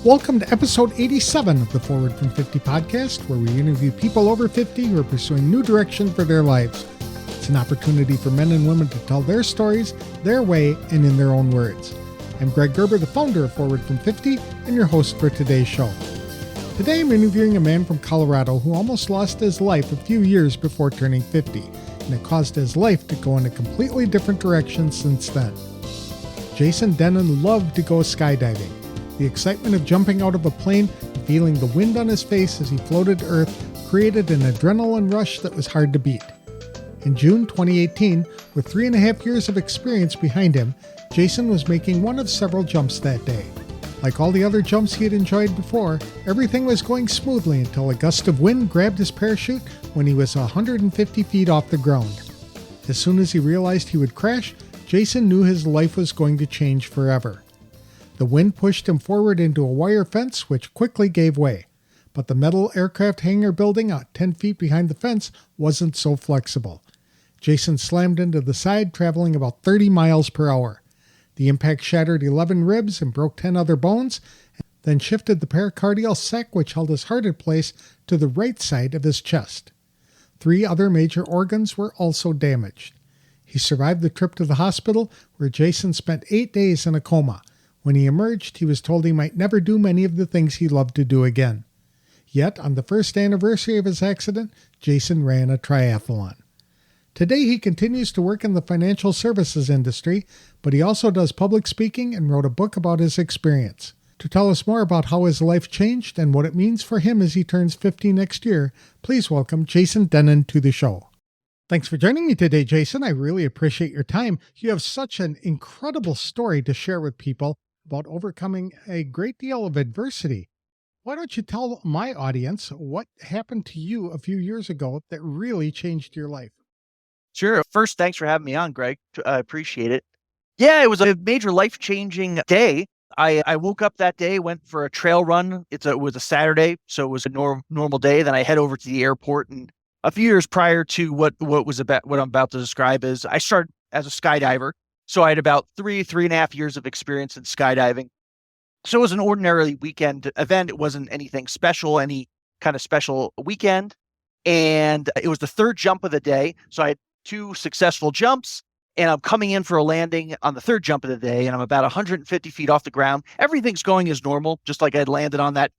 Welcome to episode 87 of the Forward from 50 podcast, where we interview people over 50 who are pursuing new direction for their lives. It's an opportunity for men and women to tell their stories, their way, and in their own words. I'm Greg Gerber, the founder of Forward from 50, and your host for today's show. Today I'm interviewing a man from Colorado who almost lost his life a few years before turning 50, and it caused his life to go in a completely different direction since then. Jason Dennen loved to go skydiving. The excitement of jumping out of a plane and feeling the wind on his face as he floated to Earth created an adrenaline rush that was hard to beat. In June 2018, with 3.5 years of experience behind him, Jason was making one of several jumps that day. Like all the other jumps he had enjoyed before, everything was going smoothly until a gust of wind grabbed his parachute when he was 150 feet off the ground. As soon as he realized he would crash, Jason knew his life was going to change forever. The wind pushed him forward into a wire fence, which quickly gave way. But the metal aircraft hangar building 10 feet behind the fence wasn't so flexible. Jason slammed into the side, traveling about 30 miles per hour. The impact shattered 11 ribs and broke 10 other bones, then shifted the pericardial sac which held his heart in place to the right side of his chest. 3 other major organs were also damaged. He survived the trip to the hospital, where Jason spent 8 days in a coma. When he emerged, he was told he might never do many of the things he loved to do again. Yet, on the first anniversary of his accident, Jason ran a triathlon. Today, he continues to work in the financial services industry, but he also does public speaking and wrote a book about his experience. To tell us more about how his life changed and what it means for him as he turns 50 next year, please welcome Jason Dennen to the show. Thanks for joining me today, Jason. I really appreciate your time. You have such an incredible story to share with people about overcoming a great deal of adversity. Why don't you tell my audience what happened to you a few years ago that really changed your life? Sure. First, thanks for having me on, Greg. I appreciate it. Yeah, it was a major life-changing day. I woke up that day, went for a trail run. It was a Saturday, so it was a normal day. Then I head over to the airport, and a few years prior to what I'm about to describe is I started as a skydiver. So I had about 3.5 years of experience in skydiving. So it was an ordinary weekend event. It wasn't anything special, any kind of special weekend. And it was the third jump of the day. So I had 2 successful jumps, and I'm coming in for a landing on the third jump of the day, and I'm about 150 feet off the ground. Everything's going as normal, just like I'd landed on that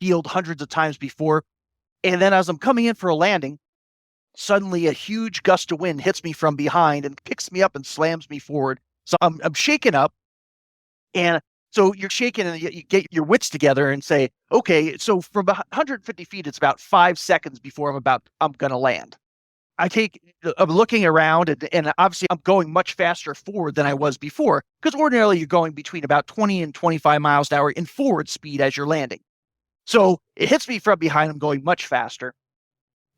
field hundreds of times before. And then as I'm coming in for a landing, suddenly a huge gust of wind hits me from behind and picks me up and slams me forward. So I'm shaken up. And so you're shaking and you get your wits together and say, okay, so from 150 feet, it's about 5 seconds before I'm going to land. I'm looking around and obviously I'm going much faster forward than I was before, because ordinarily you're going between about 20 and 25 miles an hour in forward speed as you're landing. So it hits me from behind. I'm going much faster.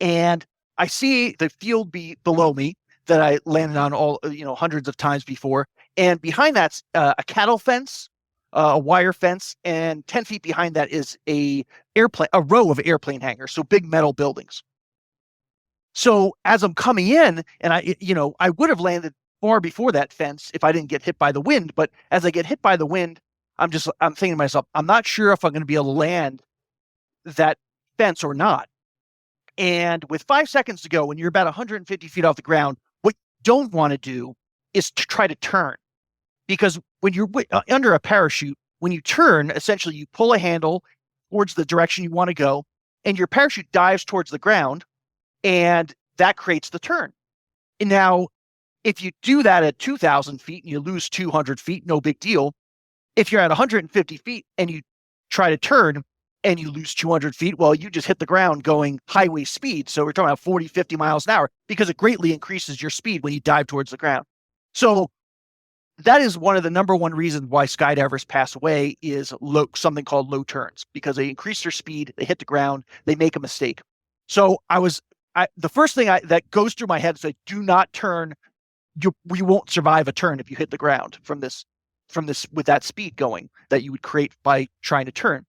And I see the field below me that I landed on hundreds of times before. And behind that's a cattle fence, a wire fence, and 10 feet behind that is a row of airplane hangars, so big metal buildings. So as I'm coming in, and I would have landed far before that fence if I didn't get hit by the wind. But as I get hit by the wind, I'm thinking to myself, I'm not sure if I'm going to be able to land that fence or not. And with 5 seconds to go, when you're about 150 feet off the ground, what you don't want to do is to try to turn. Because when you're under a parachute, when you turn, essentially you pull a handle towards the direction you want to go, and your parachute dives towards the ground, and that creates the turn. And now, if you do that at 2,000 feet and you lose 200 feet, no big deal. If you're at 150 feet and you try to turn, and you lose 200 feet, well, you just hit the ground going highway speed. So we're talking about 40, 50 miles an hour, because it greatly increases your speed when you dive towards the ground. So that is one of the number one reasons why skydivers pass away is something called low turns, because they increase their speed, they hit the ground, they make a mistake. So the first thing that goes through my head is, do not turn. You won't survive a turn if you hit the ground from this with that speed going that you would create by trying to turn.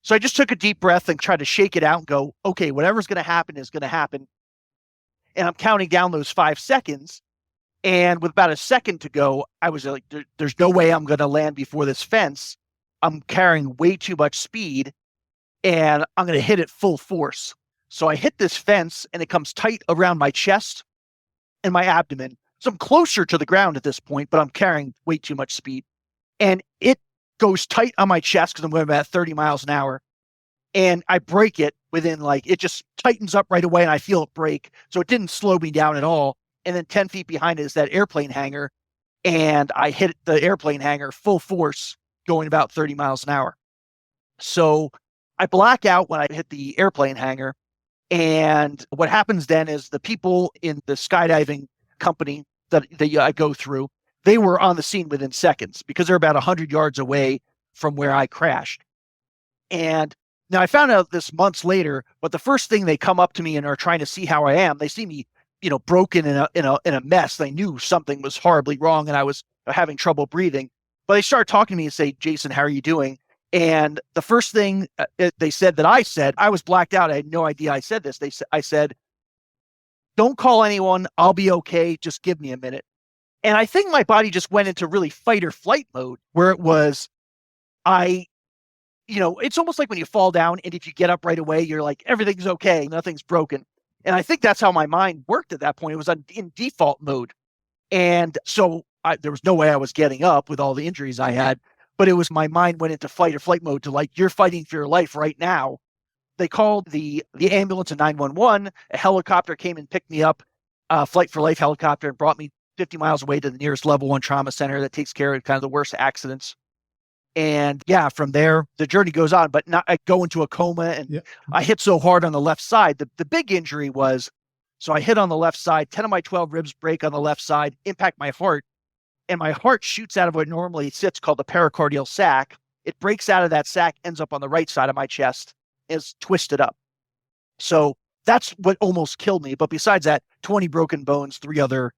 So I just took a deep breath and tried to shake it out and go, okay, whatever's going to happen is going to happen. And I'm counting down those 5 seconds. And with about a second to go, I was like, there's no way I'm going to land before this fence. I'm carrying way too much speed and I'm going to hit it full force. So I hit this fence and it comes tight around my chest and my abdomen. So I'm closer to the ground at this point, but I'm carrying way too much speed. And it goes tight on my chest because I'm going about 30 miles an hour. And I break it within it just tightens up right away and I feel it break. So it didn't slow me down at all. And then 10 feet behind it is that airplane hangar. And I hit the airplane hangar full force going about 30 miles an hour. So I black out when I hit the airplane hangar. And what happens then is the people in the skydiving company that I go through, they were on the scene within seconds because they're about 100 yards away from where I crashed. And now I found out this months later, but the first thing they come up to me and are trying to see how I am, they see me, broken in a mess. They knew something was horribly wrong and I was having trouble breathing. But they start talking to me and say, "Jason, how are you doing?" And the first thing they said that I said, I was blacked out. I had no idea I said this. I said, "Don't call anyone. I'll be okay. Just give me a minute." And I think my body just went into really fight or flight mode where it was, it's almost like when you fall down and if you get up right away, you're like, everything's okay. Nothing's broken. And I think that's how my mind worked at that point. It was in default mode. And so there was no way I was getting up with all the injuries I had, but it was my mind went into fight or flight mode to you're fighting for your life right now. They called the ambulance and 911. A helicopter came and picked me up, Flight for Life helicopter, and brought me 50 miles away to the nearest level 1 trauma center that takes care of kind of the worst accidents. And yeah, from there, the journey goes on, but I go into a coma and I hit so hard on the left side. The big injury was, so I hit on the left side, 10 of my 12 ribs break on the left side, impact my heart, and my heart shoots out of what normally sits called the pericardial sac. It breaks out of that sac, ends up on the right side of my chest, is twisted up. So that's what almost killed me. But besides that, 20 broken bones, 3 other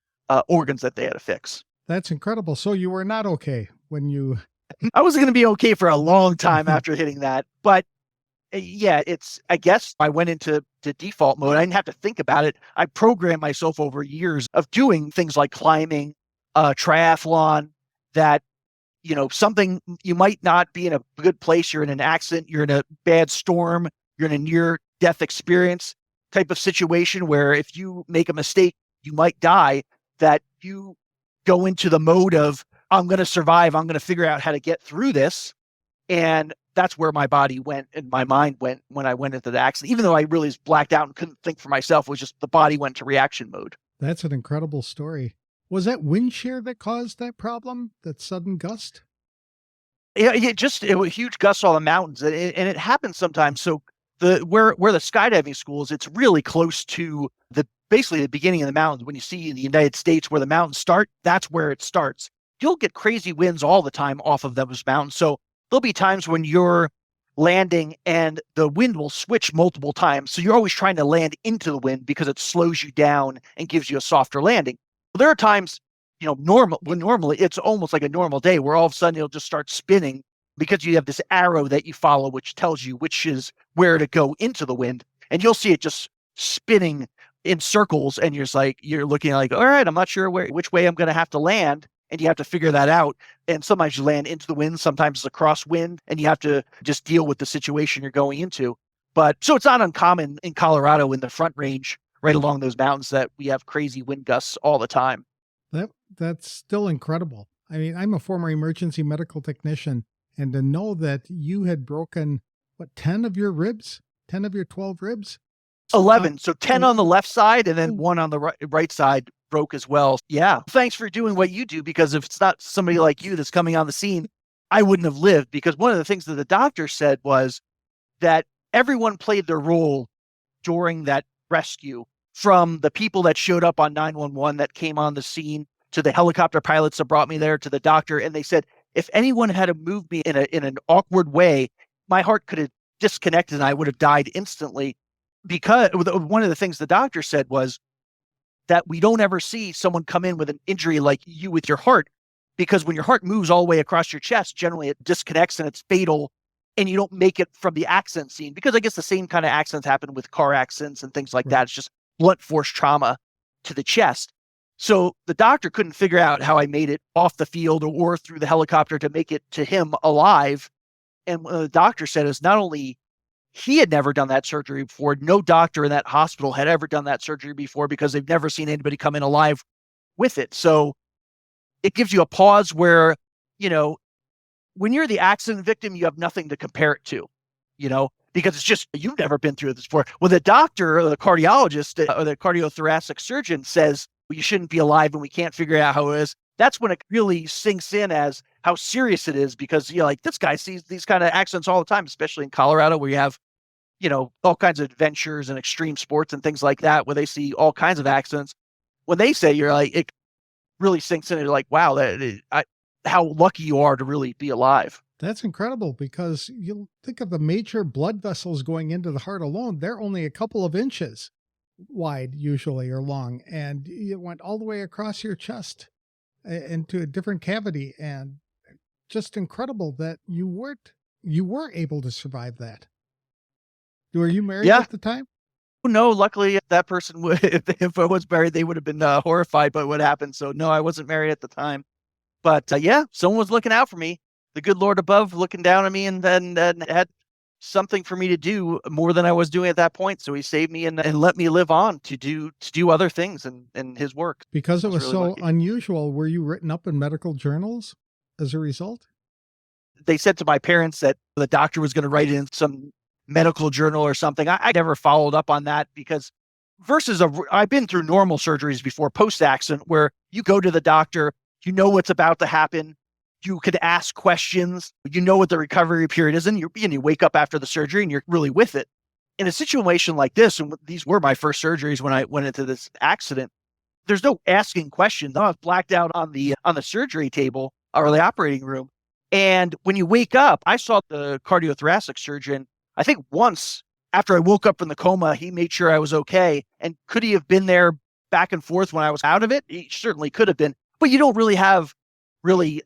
organs that they had to fix. That's incredible. So you were not okay when you... I was going to be okay for a long time after hitting that. But yeah, I guess I went into default mode. I didn't have to think about it. I programmed myself over years of doing things like climbing, triathlon, that, something you might not be in a good place. You're in an accident, you're in a bad storm, you're in a near death experience type of situation where if you make a mistake, you might die, that you go into the mode of, I'm going to survive. I'm going to figure out how to get through this. And that's where my body went and my mind went when I went into the accident. Even though I really was blacked out and couldn't think for myself, it was just the body went to reaction mode. That's an incredible story. Was that wind shear that caused that problem, that sudden gust? Yeah, it was huge gusts all the mountains. And it happens sometimes. So where the skydiving school is, it's really close to basically the beginning of the mountains. When you see in the United States where the mountains start, that's where it starts. You'll get crazy winds all the time off of those mountains. So there'll be times when you're landing and the wind will switch multiple times. So you're always trying to land into the wind because it slows you down and gives you a softer landing. There are times, normally it's almost like a normal day where all of a sudden it'll just start spinning because you have this arrow that you follow, which tells you which is where to go into the wind. And you'll see it just spinning in circles. And you're looking like, all right, I'm not sure which way I'm going to have to land. And you have to figure that out. And sometimes you land into the wind, sometimes it's a crosswind, and you have to just deal with the situation you're going into. But so it's not uncommon in Colorado in the Front Range, right along those mountains, that we have crazy wind gusts all the time. That's still incredible. I mean, I'm a former emergency medical technician, and to know that you had broken, 10 of your ribs? 10 of your 12 ribs? 11. So 10 on the left side and then 1 on the right side broke as well. Yeah. Thanks for doing what you do, because if it's not somebody like you that's coming on the scene, I wouldn't have lived. Because one of the things that the doctor said was that everyone played their role during that rescue, from the people that showed up on 911 that came on the scene, to the helicopter pilots that brought me there, to the doctor. And they said, if anyone had to move me in an awkward way, my heart could have disconnected and I would have died instantly. Because one of the things the doctor said was that we don't ever see someone come in with an injury like you with your heart, because when your heart moves all the way across your chest, generally it disconnects and it's fatal, and you don't make it from the accident scene. Because I guess the same kind of accidents happen with car accidents and things like that. It's just blunt force trauma to the chest. So the doctor couldn't figure out how I made it off the field or through the helicopter to make it to him alive. And what the doctor said is not only he had never done that surgery before, no doctor in that hospital had ever done that surgery before because they've never seen anybody come in alive with it. So it gives you a pause where, when you're the accident victim, you have nothing to compare it to, because it's just, you've never been through this before. Well, the doctor or the cardiologist or the cardiothoracic surgeon says, well, you shouldn't be alive and we can't figure out how it is. That's when it really sinks in as how serious it is, because you're like, this guy sees these kind of accidents all the time, especially in Colorado where you have, all kinds of adventures and extreme sports and things like that, where they see all kinds of accidents. When they say, you're like, it really sinks in. You're like, wow, how lucky you are to really be alive. That's incredible, because you think of the major blood vessels going into the heart alone. They're only a couple of inches wide usually, or long. And it went all the way across your chest into a different cavity. And just incredible that you were able to survive that. Were you married at the time? No, luckily that person would, if I was married, they would have been horrified by what happened. So no, I wasn't married at the time. But someone was looking out for me. The good Lord above looking down at me, and then had something for me to do more than I was doing at that point. So he saved me and let me live on to do other things in his work. Because it was really so lucky. Unusual, were you written up in medical journals as a result? They said to my parents that the doctor was going to write it in some medical journal or something. I never followed up on that, because I've been through normal surgeries before, post-accident, where you go to the doctor, you know what's about to happen. You could ask questions. You know what the recovery period is, and you wake up after the surgery and you're really with it. In a situation like this, and these were my first surgeries when I went into this accident, there's no asking questions. I was blacked out on the surgery table or the operating room. And when you wake up, I saw the cardiothoracic surgeon, I think once after I woke up from the coma. He made sure I was okay. And could he have been there back and forth when I was out of it? He certainly could have been. But you don't really have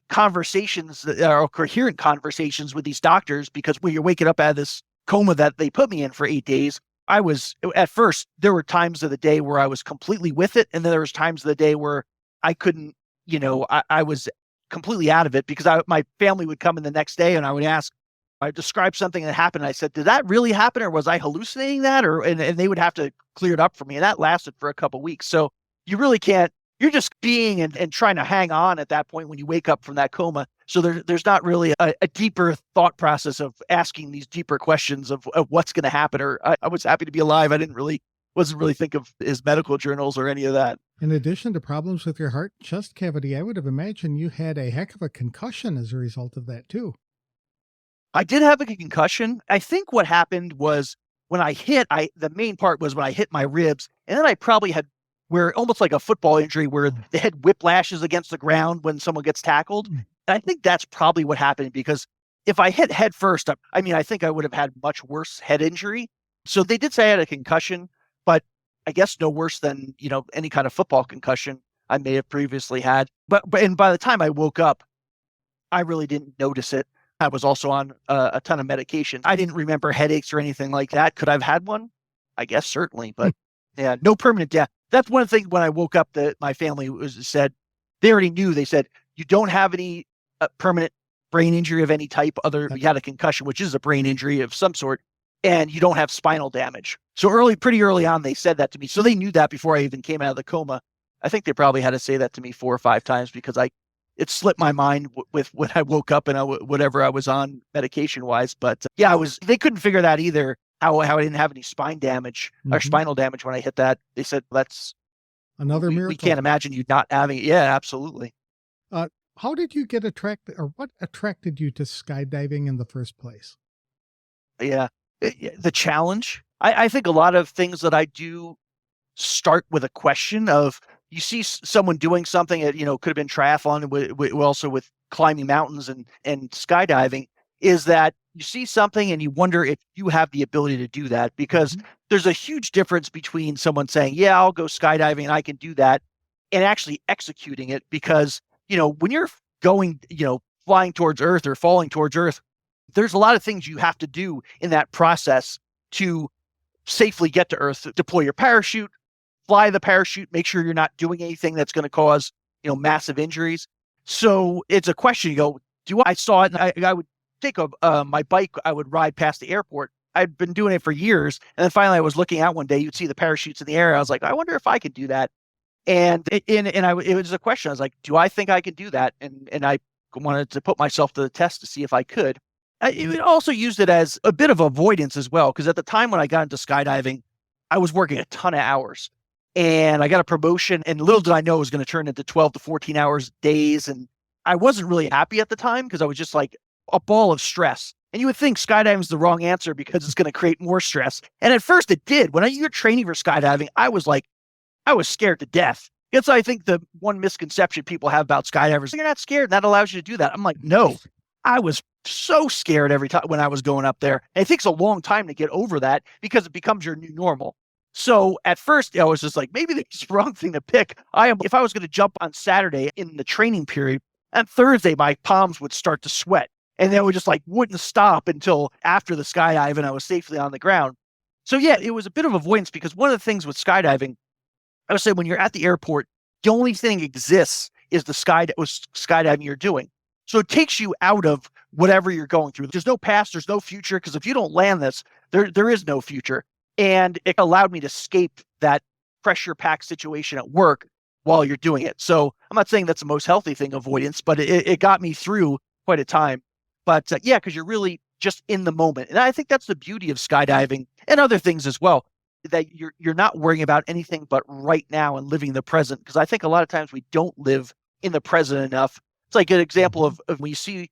conversations that are coherent conversations with these doctors, because when you're waking up out of this coma that they put me in for 8 days, at first, there were times of the day where I was completely with it. And then there was times of the day where I couldn't, I was completely out of it, because my family would come in the next day and I described something that happened. I said, did that really happen, or was I hallucinating that? And they would have to clear it up for me. And that lasted for a couple of weeks. So you really can't, you're just being and trying to hang on at that point when you wake up from that coma. So there's not really a deeper thought process of asking these deeper questions of what's going to happen. Or I was happy to be alive. I wasn't really think of his medical journals or any of that. In addition to problems with your heart and chest cavity, I would have imagined you had a heck of a concussion as a result of that too. I did have a concussion. I think what happened was when I hit, the main part was when I hit my ribs, and then I probably had almost like a football injury where they had whiplashes against the ground when someone gets tackled. And I think that's probably what happened, because if I hit head first, I think I would have had much worse head injury. So they did say I had a concussion, but I guess no worse than, any kind of football concussion I may have previously had. But by the time I woke up, I really didn't notice it. I was also on a ton of medication. I didn't remember headaches or anything like that. Could I have had one? I guess certainly, but yeah, no permanent death. That's one thing when I woke up that my family said, they already knew. They said, you don't have any permanent brain injury of any type other. You had a concussion, which is a brain injury of some sort, and you don't have spinal damage. So pretty early on, they said that to me. So they knew that before I even came out of the coma. I think they probably had to say that to me 4 or 5 times, because it slipped my mind with when I woke up and whatever I was on medication wise. But they couldn't figure that either. How I didn't have any spine damage or spinal damage when I hit that. They said, that's another miracle. We can't imagine you not having it. Yeah, absolutely. How did you get attracted, or what attracted you to skydiving in the first place? Yeah. The challenge. I think a lot of things that I do start with a question of, you see someone doing something that, could have been triathlon, also with climbing mountains and skydiving, is that you see something and you wonder if you have the ability to do that, because there's a huge difference between someone saying, yeah, I'll go skydiving and I can do that, and actually executing it. Because, when you're going, flying towards Earth or falling towards Earth, there's a lot of things you have to do in that process to safely get to Earth. Deploy your parachute, fly the parachute, make sure you're not doing anything that's going to cause, massive injuries. So it's a question, I saw it and I would take my bike, I would ride past the airport. I'd been doing it for years. And then finally I was looking out one day, you'd see the parachutes in the air. I was like, I wonder if I could do that. And it was a question. I was like, do I think I could do that? And I wanted to put myself to the test to see if I could. I also used it as a bit of avoidance as well, because at the time when I got into skydiving, I was working a ton of hours and I got a promotion, and little did I know it was going to turn into 12 to 14 hours days. And I wasn't really happy at the time because I was just like a ball of stress. And you would think skydiving is the wrong answer because it's going to create more stress. And at first it did. When you're training for skydiving, I was scared to death. It's, I think, the one misconception people have about skydivers. You're not scared. That allows you to do that. I'm like, no, I was so scared every time when I was going up there. And it takes a long time to get over that because it becomes your new normal. So at first I was just like, maybe this is the wrong thing to pick. If I was going to jump on Saturday in the training period, on Thursday, my palms would start to sweat. And then it would just wouldn't stop until after the skydive and I was safely on the ground. So yeah, it was a bit of avoidance because one of the things with skydiving, I would say when you're at the airport, the only thing that exists is the skydiving you're doing. So it takes you out of whatever you're going through. There's no past, there's no future, because if you don't land this, there is no future. And it allowed me to escape that pressure-packed situation at work while you're doing it. So I'm not saying that's the most healthy thing, avoidance, but it got me through quite a time. But yeah, because you're really just in the moment. And I think that's the beauty of skydiving and other things as well, that you're not worrying about anything but right now and living the present. Because I think a lot of times we don't live in the present enough. It's like an example of when you see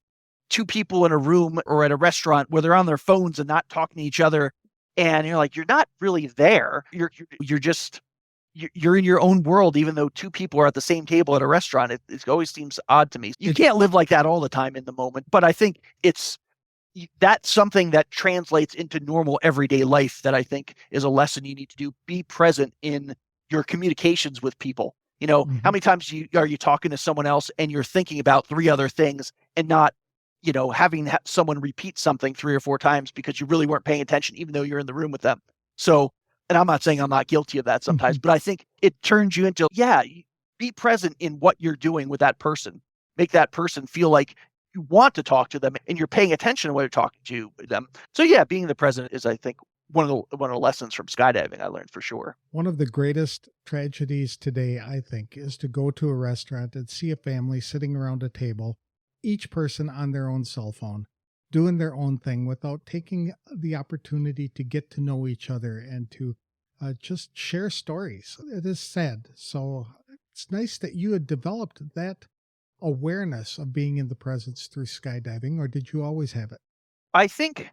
two people in a room or at a restaurant where they're on their phones and not talking to each other. And you're like, you're not really there. You're in your own world, even though two people are at the same table at a restaurant. It always seems odd to me. You can't live like that all the time in the moment, but I think that's something that translates into normal everyday life that I think is a lesson you need to do. Be present in your communications with people. How many times are you talking to someone else and you're thinking about three other things and not, having someone repeat something 3 or 4 times because you really weren't paying attention, even though you're in the room with them. So, and I'm not saying I'm not guilty of that sometimes, but I think it turns you into, be present in what you're doing with that person. Make that person feel like you want to talk to them and you're paying attention to what you're talking to them. So yeah, being the present is, I think, one of the lessons from skydiving I learned for sure. One of the greatest tragedies today, I think, is to go to a restaurant and see a family sitting around a table, each person on their own cell phone, doing their own thing without taking the opportunity to get to know each other and to just share stories. It is sad. So it's nice that you had developed that awareness of being in the presence through skydiving, or did you always have it? I think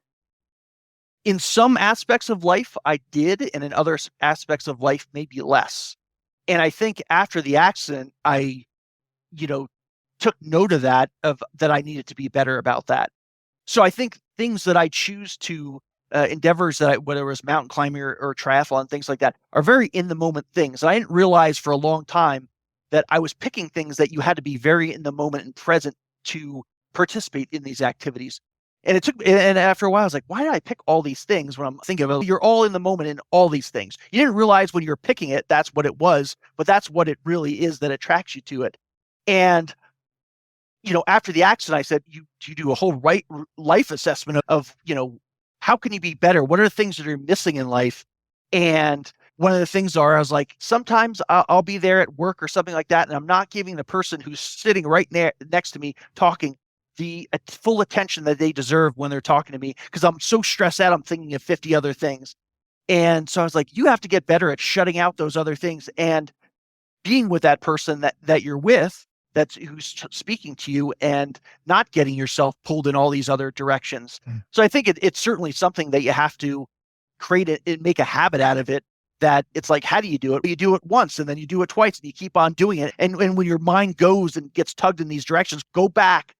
in some aspects of life I did, and in other aspects of life maybe less. And I think after the accident, I, took note of that I needed to be better about that. So I think things that I choose to endeavors whether it was mountain climbing or triathlon, things like that, are very in the moment things. And I didn't realize for a long time that I was picking things that you had to be very in the moment and present to participate in these activities. And after a while, I was like, why did I pick all these things when I'm thinking of it? You're all in the moment in all these things. You didn't realize when you were picking it, that's what it was, but that's what it really is that attracts you to it. And, after the accident, I said, you do a whole life assessment of, how can you be better? What are the things that are missing in life? And one of the things I was like, sometimes I'll be there at work or something like that, and I'm not giving the person who's sitting right next to me talking the full attention that they deserve when they're talking to me, because I'm so stressed out, I'm thinking of 50 other things. And so I was like, you have to get better at shutting out those other things and being with that person that you're with, who's speaking to you, and not getting yourself pulled in all these other directions. So I think it's certainly something that you have to create it and make a habit out of it. That it's like, how do you do it? You do it once and then you do it twice and you keep on doing it. And when your mind goes and gets tugged in these directions, go back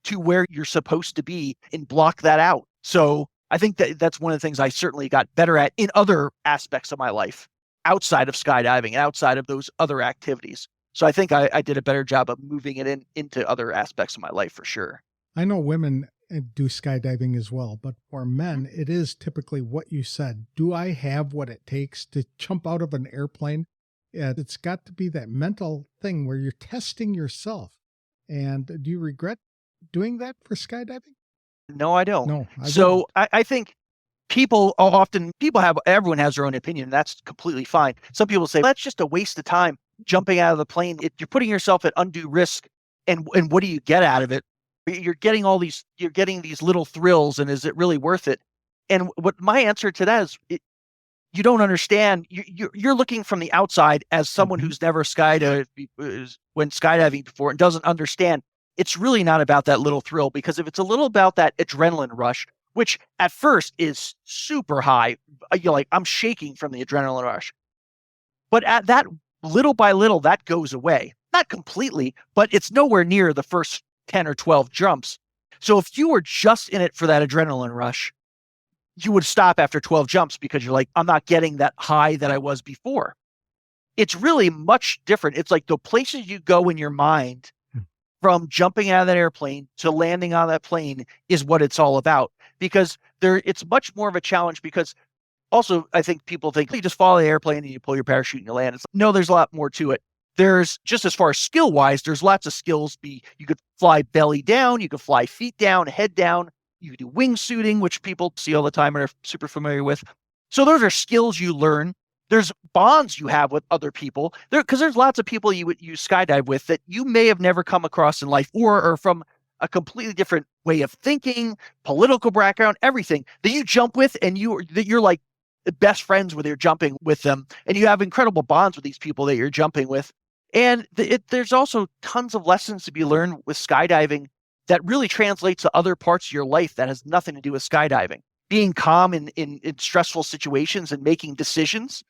to where you're supposed to be and block that out. So I think that's one of the things I certainly got better at in other aspects of my life, outside of skydiving and outside of those other activities. So I think I did a better job of moving it into other aspects of my life for sure. I know women do skydiving as well, but for men, it is typically what you said. Do I have what it takes to jump out of an airplane? Yeah, it's got to be that mental thing where you're testing yourself. And do you regret doing that for skydiving? No, I don't. No, I So wouldn't. I think everyone has their own opinion. That's completely fine. Some people say that's just a waste of time jumping out of the plane. You're putting yourself at undue risk. And what do you get out of it? You're getting these little thrills, and is it really worth it? And what my answer to that is, you don't understand. You're looking from the outside as someone Mhm. who's never went skydiving before and doesn't understand. It's really not about that little thrill, because if it's a little about that adrenaline rush, which at first is super high, you're like, I'm shaking from the adrenaline rush. But at that, little by little, that goes away. Not completely, but it's nowhere near the first 10 or 12 jumps. So if you were just in it for that adrenaline rush, you would stop after 12 jumps because you're like, I'm not getting that high that I was before. It's really much different. It's like the places you go in your mind from jumping out of that airplane to landing on that plane is what it's all about. Because it's much more of a challenge, because also, I think people think you just follow the airplane and you pull your parachute and you land. No, there's a lot more to it. There's, just as far as skill wise, there's lots of skills. You could fly belly down, you could fly feet down, head down. You could do wingsuiting, which people see all the time and are super familiar with. So those are skills you learn. There's bonds you have with other people because there's lots of people you skydive with that you may have never come across in life, or are from a completely different way of thinking, political background, everything that you jump with, and you're like best friends with, you're jumping with them, and you have incredible bonds with these people that you're jumping with. And there's also tons of lessons to be learned with skydiving that really translates to other parts of your life that has nothing to do with skydiving. Being calm in stressful situations and making decisions,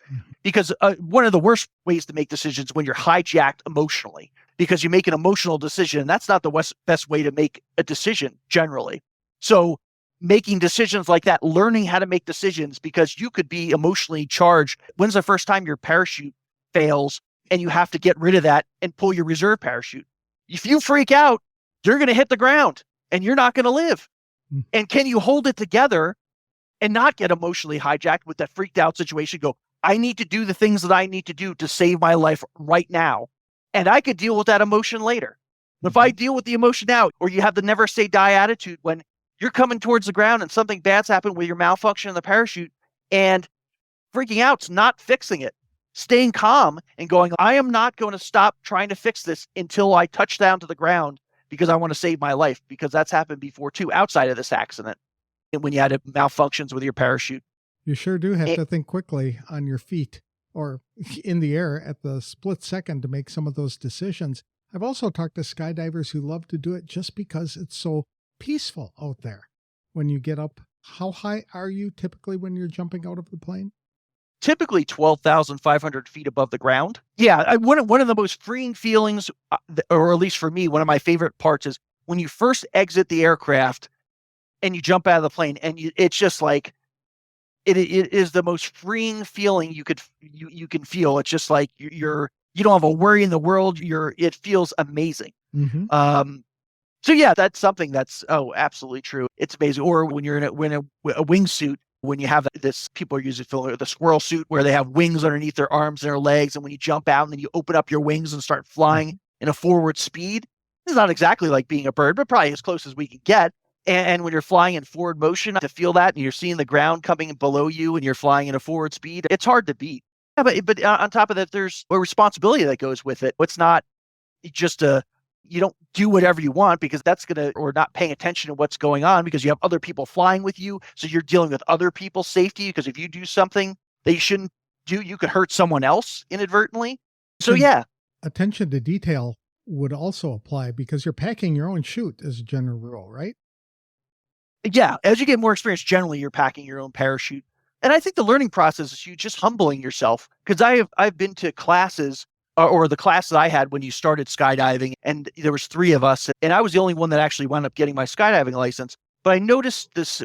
because one of the worst ways to make decisions when you're hijacked emotionally, because you make an emotional decision, and that's not the best way to make a decision generally. So making decisions like that, learning how to make decisions, because you could be emotionally charged. When's the first time your parachute fails and you have to get rid of that and pull your reserve parachute? If you freak out, you're going to hit the ground and you're not going to live. And can you hold it together and not get emotionally hijacked with that freaked out situation? Go, I need to do the things that I need to do to save my life right now. And I could deal with that emotion later. But if I deal with the emotion now, or you have the never say die attitude when you're coming towards the ground and something bad's happened with your malfunction in the parachute, and freaking out's not fixing it. Staying calm and going, I am not going to stop trying to fix this until I touch down to the ground, because I want to save my life, because that's happened before too, outside of this accident, when you had malfunctions with your parachute. You sure do have to think quickly on your feet or in the air at the split second to make some of those decisions. I've also talked to skydivers who love to do it just because it's so peaceful out there when you get up. How high are you typically when you're jumping out of the plane? Typically 12,500 feet above the ground. Yeah, one of the most freeing feelings, or at least for me, one of my favorite parts, is when you first exit the aircraft and you jump out of the plane, and it's just like, it is the most freeing feeling you can feel. It's just like you don't have a worry in the world. It feels amazing. So yeah, that's something that's absolutely true. It's amazing. Or when you're in a wingsuit, when you have this, people are using the squirrel suit, where they have wings underneath their arms and their legs, and when you jump out and then you open up your wings and start flying in a forward speed, it's not exactly like being a bird, but probably as close as we can get. And when you're flying in forward motion, to feel that, and you're seeing the ground coming below you and you're flying in a forward speed, it's hard to beat. Yeah, but on top of that, there's a responsibility that goes with it. It's not just you don't do whatever you want, because or not paying attention to what's going on, because you have other people flying with you. So you're dealing with other people's safety, because if you do something that you shouldn't do, you could hurt someone else inadvertently. So yeah. Attention to detail would also apply, because you're packing your own chute as a general rule, right? Yeah. As you get more experience, generally you're packing your own parachute. And I think the learning process is you just humbling yourself, because I've been to classes, or the class that I had when you started skydiving, and there was 3 of us, and I was the only one that actually wound up getting my skydiving license. But I noticed this,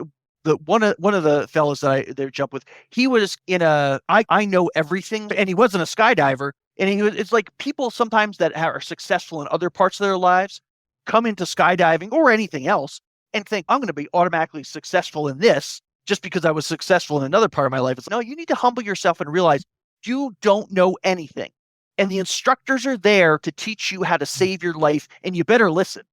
one of the fellows that I jumped with, he was in I know everything, and he wasn't a skydiver. And it's like people sometimes that are successful in other parts of their lives come into skydiving or anything else and think, I'm going to be automatically successful in this just because I was successful in another part of my life. It's like, no, you need to humble yourself and realize you don't know anything. And the instructors are there to teach you how to save your life, and you better listen.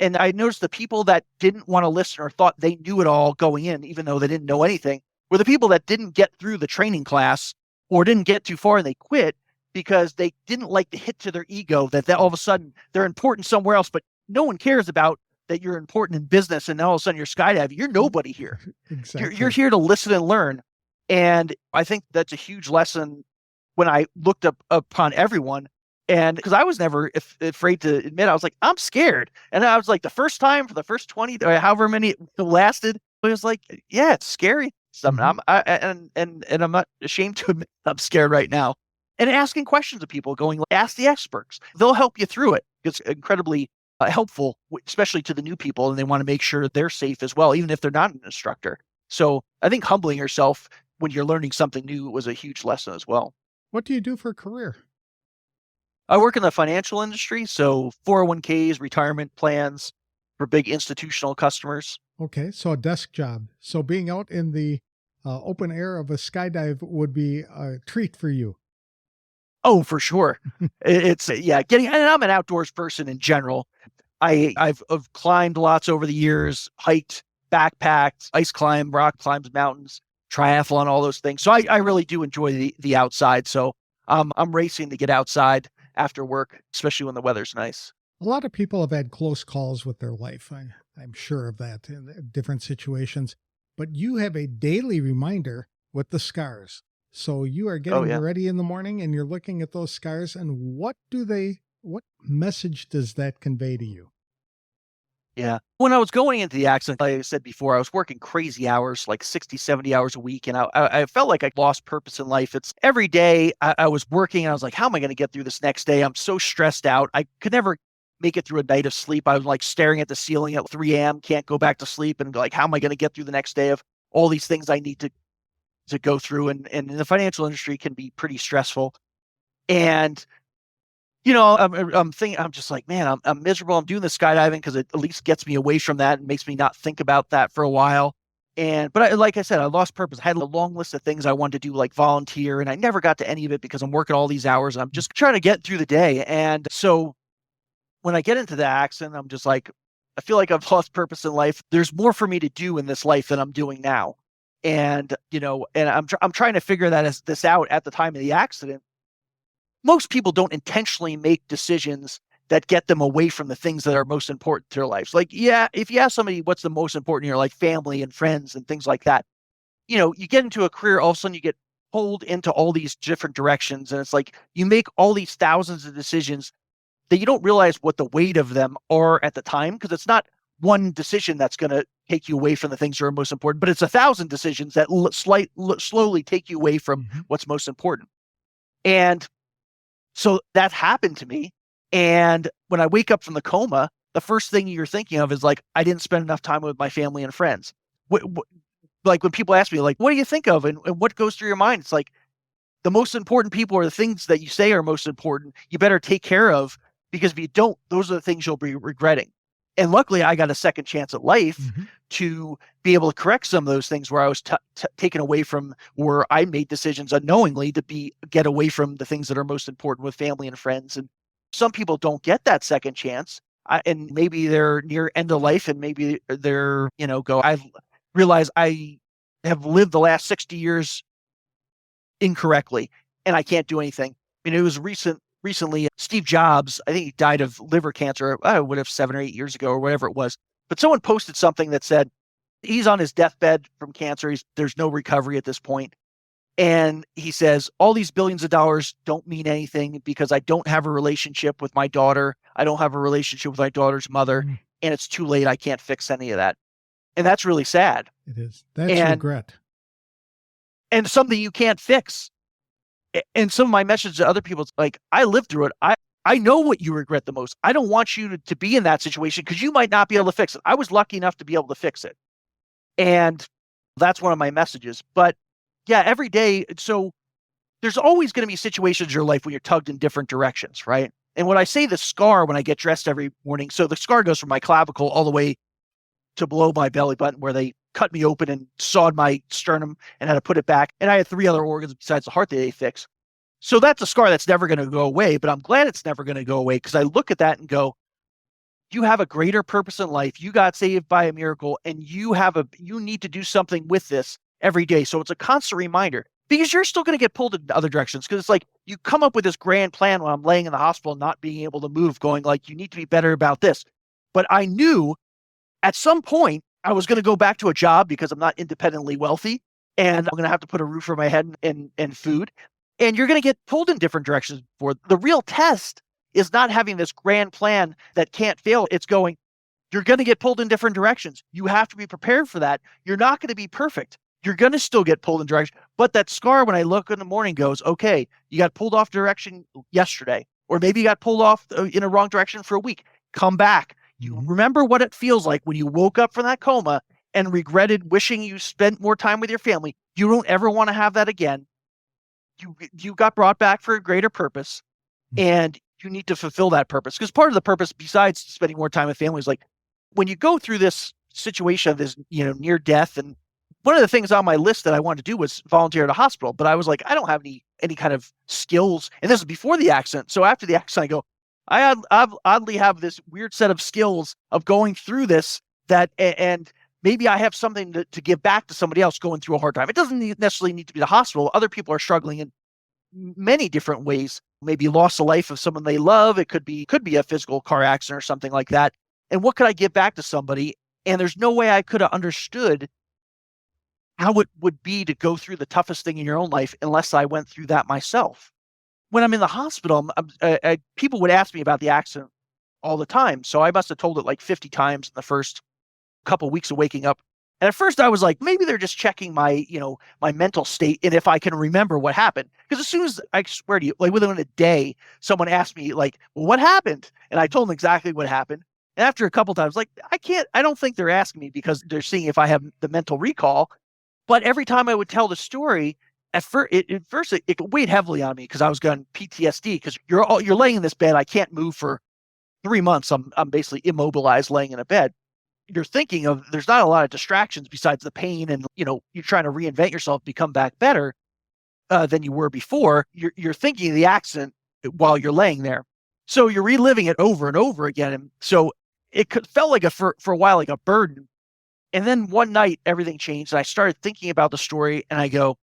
And I noticed the people that didn't want to listen or thought they knew it all going in, even though they didn't know anything, were the people that didn't get through the training class or didn't get too far and they quit because they didn't like the hit to their ego that all of a sudden they're important somewhere else, but no one cares about that you're important in business. And all of a sudden you're skydiving. You're nobody here. Exactly. You're here to listen and learn. And I think that's a huge lesson when I looked upon everyone. And because I was never afraid to admit, I was like, I'm scared. And I was like, the first time for the first 20 or however many it lasted, it was like, yeah, it's scary. Mhm. And I'm not ashamed to admit I'm scared right now. And asking questions of people, going, ask the experts. They'll help you through it. It's incredibly helpful, especially to the new people, and they want to make sure they're safe as well, even if they're not an instructor. So I think humbling yourself when you're learning something new was a huge lesson as well. What do you do for a career? I work in the financial industry, so 401ks, retirement plans for big institutional customers. Okay, so a desk job. So being out in the open air of a skydive would be a treat for you. Oh, for sure. It's and I'm an outdoors person in general. I've climbed lots over the years, hiked, backpacked, ice climb, rock climbs, mountains, triathlon, all those things. So I really do enjoy the outside. So I'm racing to get outside after work, especially when the weather's nice. A lot of people have had close calls with their life. I'm sure of that in different situations. But you have a daily reminder with the scars. So you are Oh getting yeah. ready in the morning and you're looking at those scars. And what message does that convey to you? Yeah. When I was going into the accident, like I said before, I was working crazy hours, like 60, 70 hours a week. And I felt like I lost purpose in life. It's every day I was working and I was like, how am I going to get through this next day? I'm so stressed out. I could never make it through a night of sleep. I was like staring at the ceiling at 3 a.m., can't go back to sleep. And like, how am I going to get through the next day of all these things I need to go through? And the financial industry can be pretty stressful. And I'm thinking, I'm just like, man, I'm miserable. I'm doing the skydiving because it at least gets me away from that and makes me not think about that for a while. But like I said, I lost purpose. I had a long list of things I wanted to do, like volunteer, and I never got to any of it because I'm working all these hours. And I'm just trying to get through the day. And so when I get into the accident, I'm just like, I feel like I've lost purpose in life. There's more for me to do in this life than I'm doing now. And I'm trying to figure this out at the time of the accident. Most people don't intentionally make decisions that get them away from the things that are most important to their lives. Like, yeah, if you ask somebody what's the most important in your life, family and friends and things like that, you get into a career, all of a sudden you get pulled into all these different directions. And it's like you make all these thousands of decisions that you don't realize what the weight of them are at the time, because it's not one decision that's going to take you away from the things that are most important, but it's 1,000 decisions that slowly take you away from Mhm. what's most important. And so that happened to me. And when I wake up from the coma, the first thing you're thinking of is like, I didn't spend enough time with my family and friends. Like when people ask me, like, what do you think of? And what goes through your mind? It's like the most important people are the things that you say are most important. You better take care of, because if you don't, those are the things you'll be regretting. And luckily I got a second chance at life Mhm. to be able to correct some of those things where I was taken away from, where I made decisions unknowingly to get away from the things that are most important with family and friends. And some people don't get that second chance. And maybe they're near end of life and maybe they're, I realize I have lived the last 60 years incorrectly and I can't do anything. It was recently, Steve Jobs, I think he died of liver cancer, I would have 7 or 8 years ago or whatever it was. But someone posted something that said he's on his deathbed from cancer. There's no recovery at this point. And he says, all these billions of dollars don't mean anything because I don't have a relationship with my daughter. I don't have a relationship with my daughter's mother. Mm, And it's too late. I can't fix any of that. And that's really sad. it is. That's And regret. and something you can't fix. And some of my message to other people is like, I lived through it. I know what you regret the most. I don't want you to be in that situation because you might not be able to fix it. I was lucky enough to be able to fix it. And that's one of my messages. But yeah, every day. So there's always going to be situations in your life where you're tugged in different directions, right? And when I say the scar, when I get dressed every morning, so the scar goes from my clavicle all the way to below my belly button, where they cut me open and sawed my sternum and had to put it back. And I had 3 other organs besides the heart that they fixed. So that's a scar that's never going to go away, but I'm glad it's never going to go away because I look at that and go, you have a greater purpose in life. You got saved by a miracle, and you need to do something with this every day. So it's a constant reminder, because you're still going to get pulled in other directions. Because it's like you come up with this grand plan when I'm laying in the hospital, not being able to move, going like, you need to be better about this. But I knew at some point I was going to go back to a job because I'm not independently wealthy, and I'm going to have to put a roof over my head and food. And you're going to get pulled in different directions. For the real test is not having this grand plan that can't fail. It's going, you're going to get pulled in different directions. You have to be prepared for that. You're not going to be perfect. You're going to still get pulled in direction. But that scar, when I look in the morning, goes, okay, you got pulled off direction yesterday, or maybe you got pulled off in a wrong direction for a week. Come back. You remember what it feels like when you woke up from that coma and regretted wishing you spent more time with your family. You don't ever want to have that again. You got brought back for a greater purpose, and you need to fulfill that purpose. Because part of the purpose, besides spending more time with family, is like when you go through this situation of this, near death. And one of the things on my list that I wanted to do was volunteer at a hospital, but I was like, I don't have any kind of skills. And this is before the accident. So after the accident, I go, I oddly have this weird set of skills of going through this and maybe I have something to give back to somebody else going through a hard time. It doesn't necessarily need to be the hospital. Other people are struggling in many different ways. Maybe lost the life of someone they love. It could be a physical car accident or something like that. And what could I give back to somebody? And there's no way I could have understood how it would be to go through the toughest thing in your own life unless I went through that myself. When I'm in the hospital, people would ask me about the accident all the time. So I must have told it like 50 times in the first couple of weeks of waking up. And at first I was like, maybe they're just checking my mental state and if I can remember what happened. Because as soon as, I swear to you, like within a day, someone asked me like, well, what happened? And I told them exactly what happened. And after a couple of times, like, I don't think they're asking me because they're seeing if I have the mental recall. But every time I would tell the story, at first it weighed heavily on me because I was going PTSD, because you're laying in this bed. I can't move for 3 months. I'm basically immobilized laying in a bed. You're thinking of, there's not a lot of distractions besides the pain, and you're trying to reinvent yourself, become back better than you were before. You're thinking of the accident while you're laying there, so you're reliving it over and over again. And so felt like for a while like a burden. And then one night everything changed, and I started thinking about the story, and I go,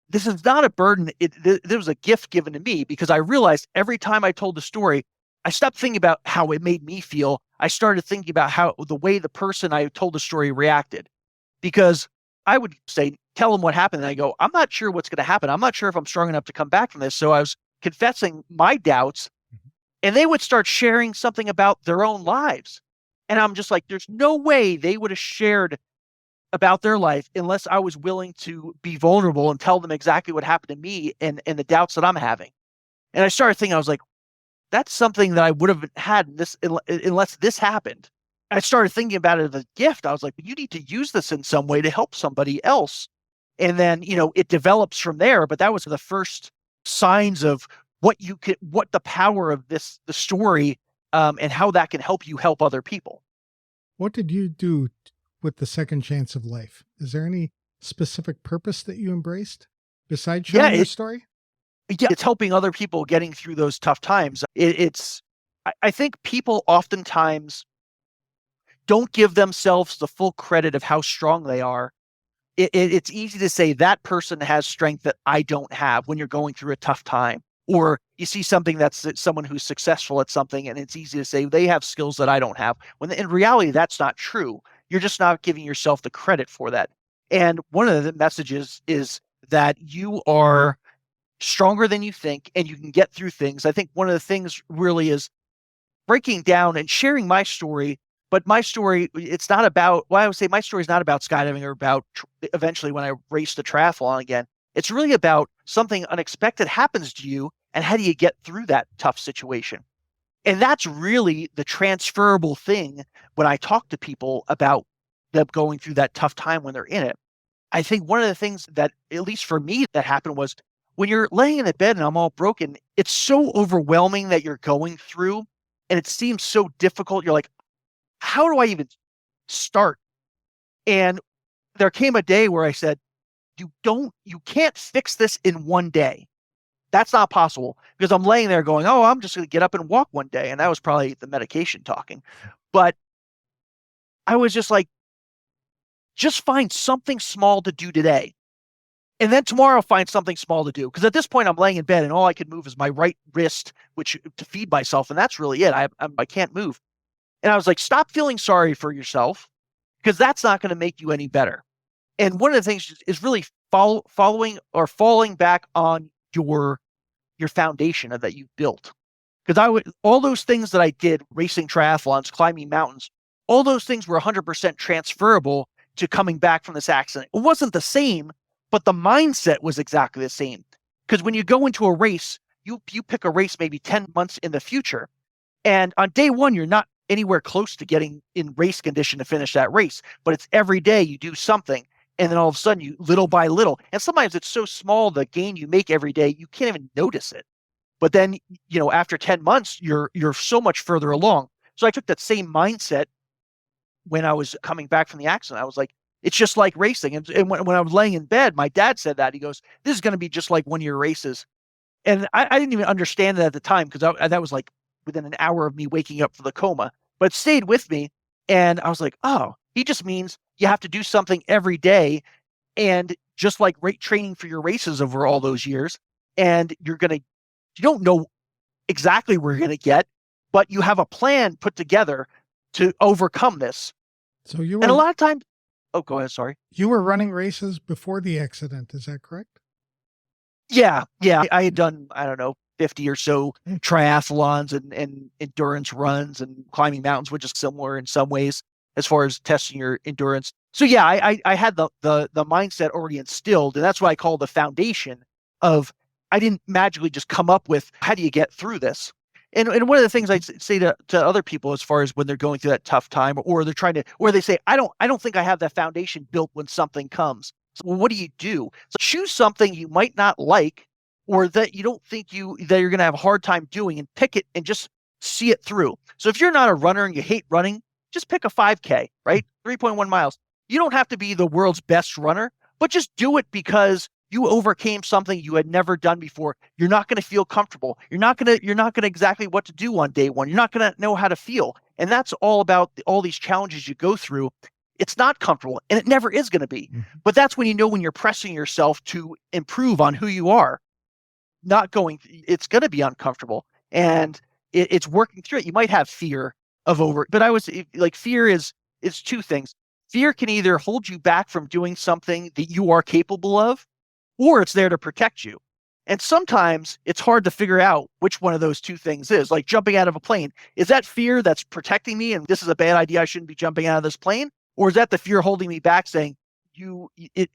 this is not a burden. There was a gift given to me, because I realized every time I told the story, I stopped thinking about how it made me feel. I started thinking about how the way the person I told the story reacted, because I would say, tell them what happened. And I go, I'm not sure what's going to happen. I'm not sure if I'm strong enough to come back from this. So I was confessing my doubts, and they would start sharing something about their own lives. And I'm just like, there's no way they would have shared about their life unless I was willing to be vulnerable and tell them exactly what happened to me and the doubts that I'm having. And I started thinking, I was like, that's something that I would have had unless this happened. I started thinking about it as a gift. I was like, you need to use this in some way to help somebody else. And then, it develops from there. But that was the first signs of what the power of the story, and how that can help you help other people. What did you do with the second chance of life? Is there any specific purpose that you embraced besides sharing your story? Yeah, it's helping other people getting through those tough times. I think people oftentimes don't give themselves the full credit of how strong they are. It's easy to say that person has strength that I don't have when you're going through a tough time. Or you see something that's someone who's successful at something, and it's easy to say they have skills that I don't have. When in reality, that's not true. You're just not giving yourself the credit for that. And one of the messages is that you are stronger than you think, and you can get through things. I think one of the things really is breaking down and sharing my story. But my story, it's not about, I would say my story is not about skydiving or about eventually when I race the triathlon again. It's really about something unexpected happens to you, and how do you get through that tough situation? And that's really the transferable thing when I talk to people about them going through that tough time when they're in it. I think one of the things that, at least for me, that happened was when you're laying in the bed and I'm all broken, it's so overwhelming that you're going through, and it seems so difficult. You're like, how do I even start? And there came a day where I said, you can't fix this in one day. That's not possible because I'm laying there going, oh, I'm just going to get up and walk one day. And that was probably the medication talking. But I was just like, just find something small to do today. And then tomorrow I'll find something small to do. Because at this point I'm laying in bed and all I can move is my right wrist, which to feed myself. And that's really it. I can't move. And I was like, stop feeling sorry for yourself because that's not going to make you any better. And one of the things is really following or falling back on your foundation that you built. Because all those things that I did, racing triathlons, climbing mountains, all those things were 100% transferable to coming back from this accident. It wasn't the same, but the mindset was exactly the same. Because when you go into a race, you pick a race maybe 10 months in the future. And on day one, you're not anywhere close to getting in race condition to finish that race. But it's every day you do something. And then all of a sudden, you little by little, and sometimes it's so small, the gain you make every day, you can't even notice it. But then, after 10 months, you're so much further along. So I took that same mindset when I was coming back from the accident. I was like, it's just like racing. And when I was laying in bed, my dad said that. He goes, this is going to be just like one of your races. And I didn't even understand that at the time because that was like within an hour of me waking up from the coma. But it stayed with me. And I was like, oh, he just means you have to do something every day. And just like training for your races over all those years. And you don't know exactly where you're going to get, but you have a plan put together to overcome this. So and a lot of times, oh, go ahead. Sorry. You were running races before the accident. Is that correct? Yeah. I had done, I don't know, 50 or so triathlons and endurance runs and climbing mountains, which is similar in some ways as far as testing your endurance. So yeah, I had the mindset already instilled, and that's what I call the foundation of. I didn't magically just come up with how do you get through this. And one of the things I say to other people as far as when they're going through that tough time, or they're trying to, or they say, I don't think I have that foundation built when something comes. So, well, what do you do? So choose something you might not like, or that you don't think that you're going to have a hard time doing, and pick it and just see it through. So if you're not a runner and you hate running, just pick a 5K, right? 3.1 miles. You don't have to be the world's best runner, but just do it because you overcame something you had never done before. You're not going to feel comfortable. You're not going to exactly what to do on day one. You're not going to know how to feel. And that's all about all these challenges you go through. It's not comfortable, and it never is going to be. Mm-hmm. But that's when you're pressing yourself to improve on who you are. It's going to be uncomfortable, and it's working through it. You might have fear but fear is two things. Fear can either hold you back from doing something that you are capable of, or it's there to protect you. And sometimes it's hard to figure out which one of those two things is. Like jumping out of a plane. Is that fear that's protecting me and this is a bad idea, I shouldn't be jumping out of this plane? Or is that the fear holding me back saying,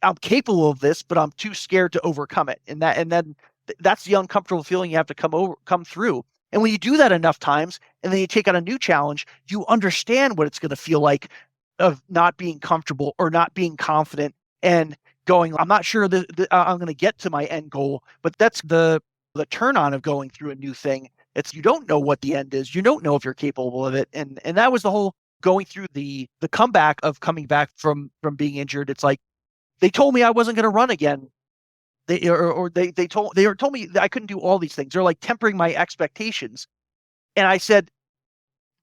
I'm capable of this, but I'm too scared to overcome it? And then that's the uncomfortable feeling you have to come through. And when you do that enough times and then you take on a new challenge, you understand what it's going to feel like of not being comfortable or not being confident and going, I'm not sure that I'm going to get to my end goal, but that's the turn on of going through a new thing. It's you don't know what the end is. You don't know if you're capable of it. And that was the whole going through the comeback of coming back from being injured. It's like they told me I wasn't going to run again. They told me that I couldn't do all these things. They're like tempering my expectations. And I said,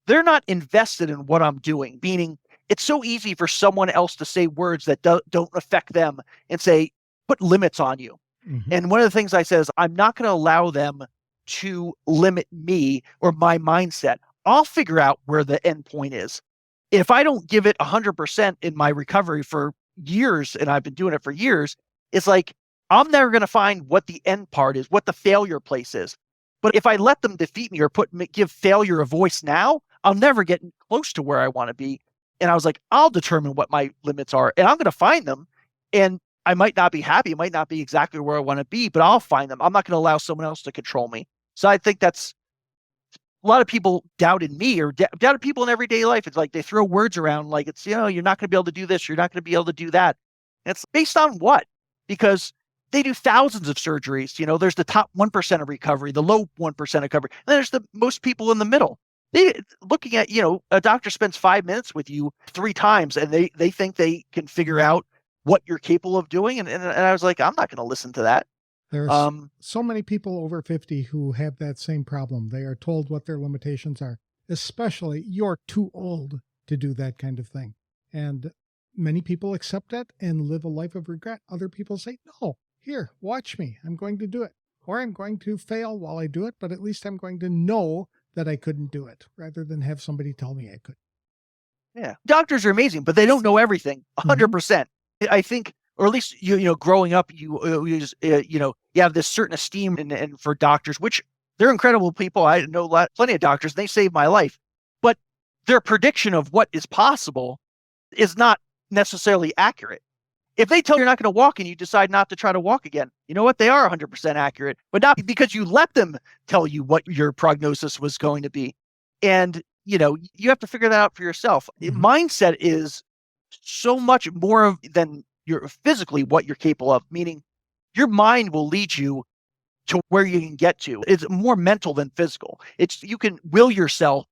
they're not invested in what I'm doing, meaning it's so easy for someone else to say words that don't affect them and say, put limits on you. Mm-hmm. And one of the things I said is, I'm not going to allow them to limit me or my mindset. I'll figure out where the end point is. If I don't give it 100% in my recovery for years, and I've been doing it for years, it's like, I'm never going to find what the end part is, what the failure place is. But if I let them defeat me or give failure a voice now, I'll never get close to where I want to be. And I was like, I'll determine what my limits are, and I'm going to find them. And I might not be happy. It might not be exactly where I want to be, but I'll find them. I'm not going to allow someone else to control me. So I think that's a lot of people doubted me or doubted people in everyday life. It's like they throw words around like it's, you're not going to be able to do this. You're not going to be able to do that. And it's based on what? Because they do thousands of surgeries. There's the top 1% of recovery, the low 1% of recovery. And then there's the most people in the middle. Looking at, a doctor spends 5 minutes with you 3 times and they think they can figure out what you're capable of doing. And I was like, I'm not going to listen to that. There's so many people over 50 who have that same problem. They are told what their limitations are, especially you're too old to do that kind of thing. And many people accept that and live a life of regret. Other people say, no, here, watch me. I'm going to do it. Or I'm going to fail while I do it, but at least I'm going to know that I couldn't do it rather than have somebody tell me I could. Yeah. Doctors are amazing, but they don't know everything 100%. I think, or at least, growing up, you just, you have this certain esteem and for doctors, which they're incredible people. I know plenty of doctors, and they saved my life, but their prediction of what is possible is not necessarily accurate. If they tell you you're not going to walk and you decide not to try to walk again, you know what? They are 100% accurate, but not because you let them tell you what your prognosis was going to be. And, you have to figure that out for yourself. Mindset is so much more than your physically what you're capable of, meaning your mind will lead you to where you can get to. It's more mental than physical. You can will yourself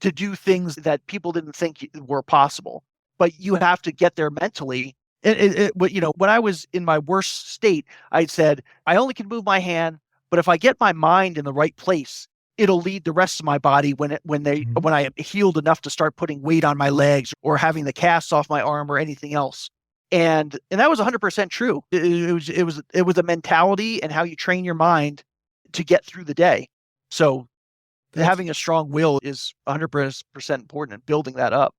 to do things that people didn't think were possible, but you have to get there mentally. When I was in my worst state, I said, I only can move my hand, but if I get my mind in the right place, it'll lead the rest of my body when I am healed enough to start putting weight on my legs or having the casts off my arm or anything else. And that was 100% true. It was a mentality and how you train your mind to get through the day. So having a strong will is 100% important and building that up.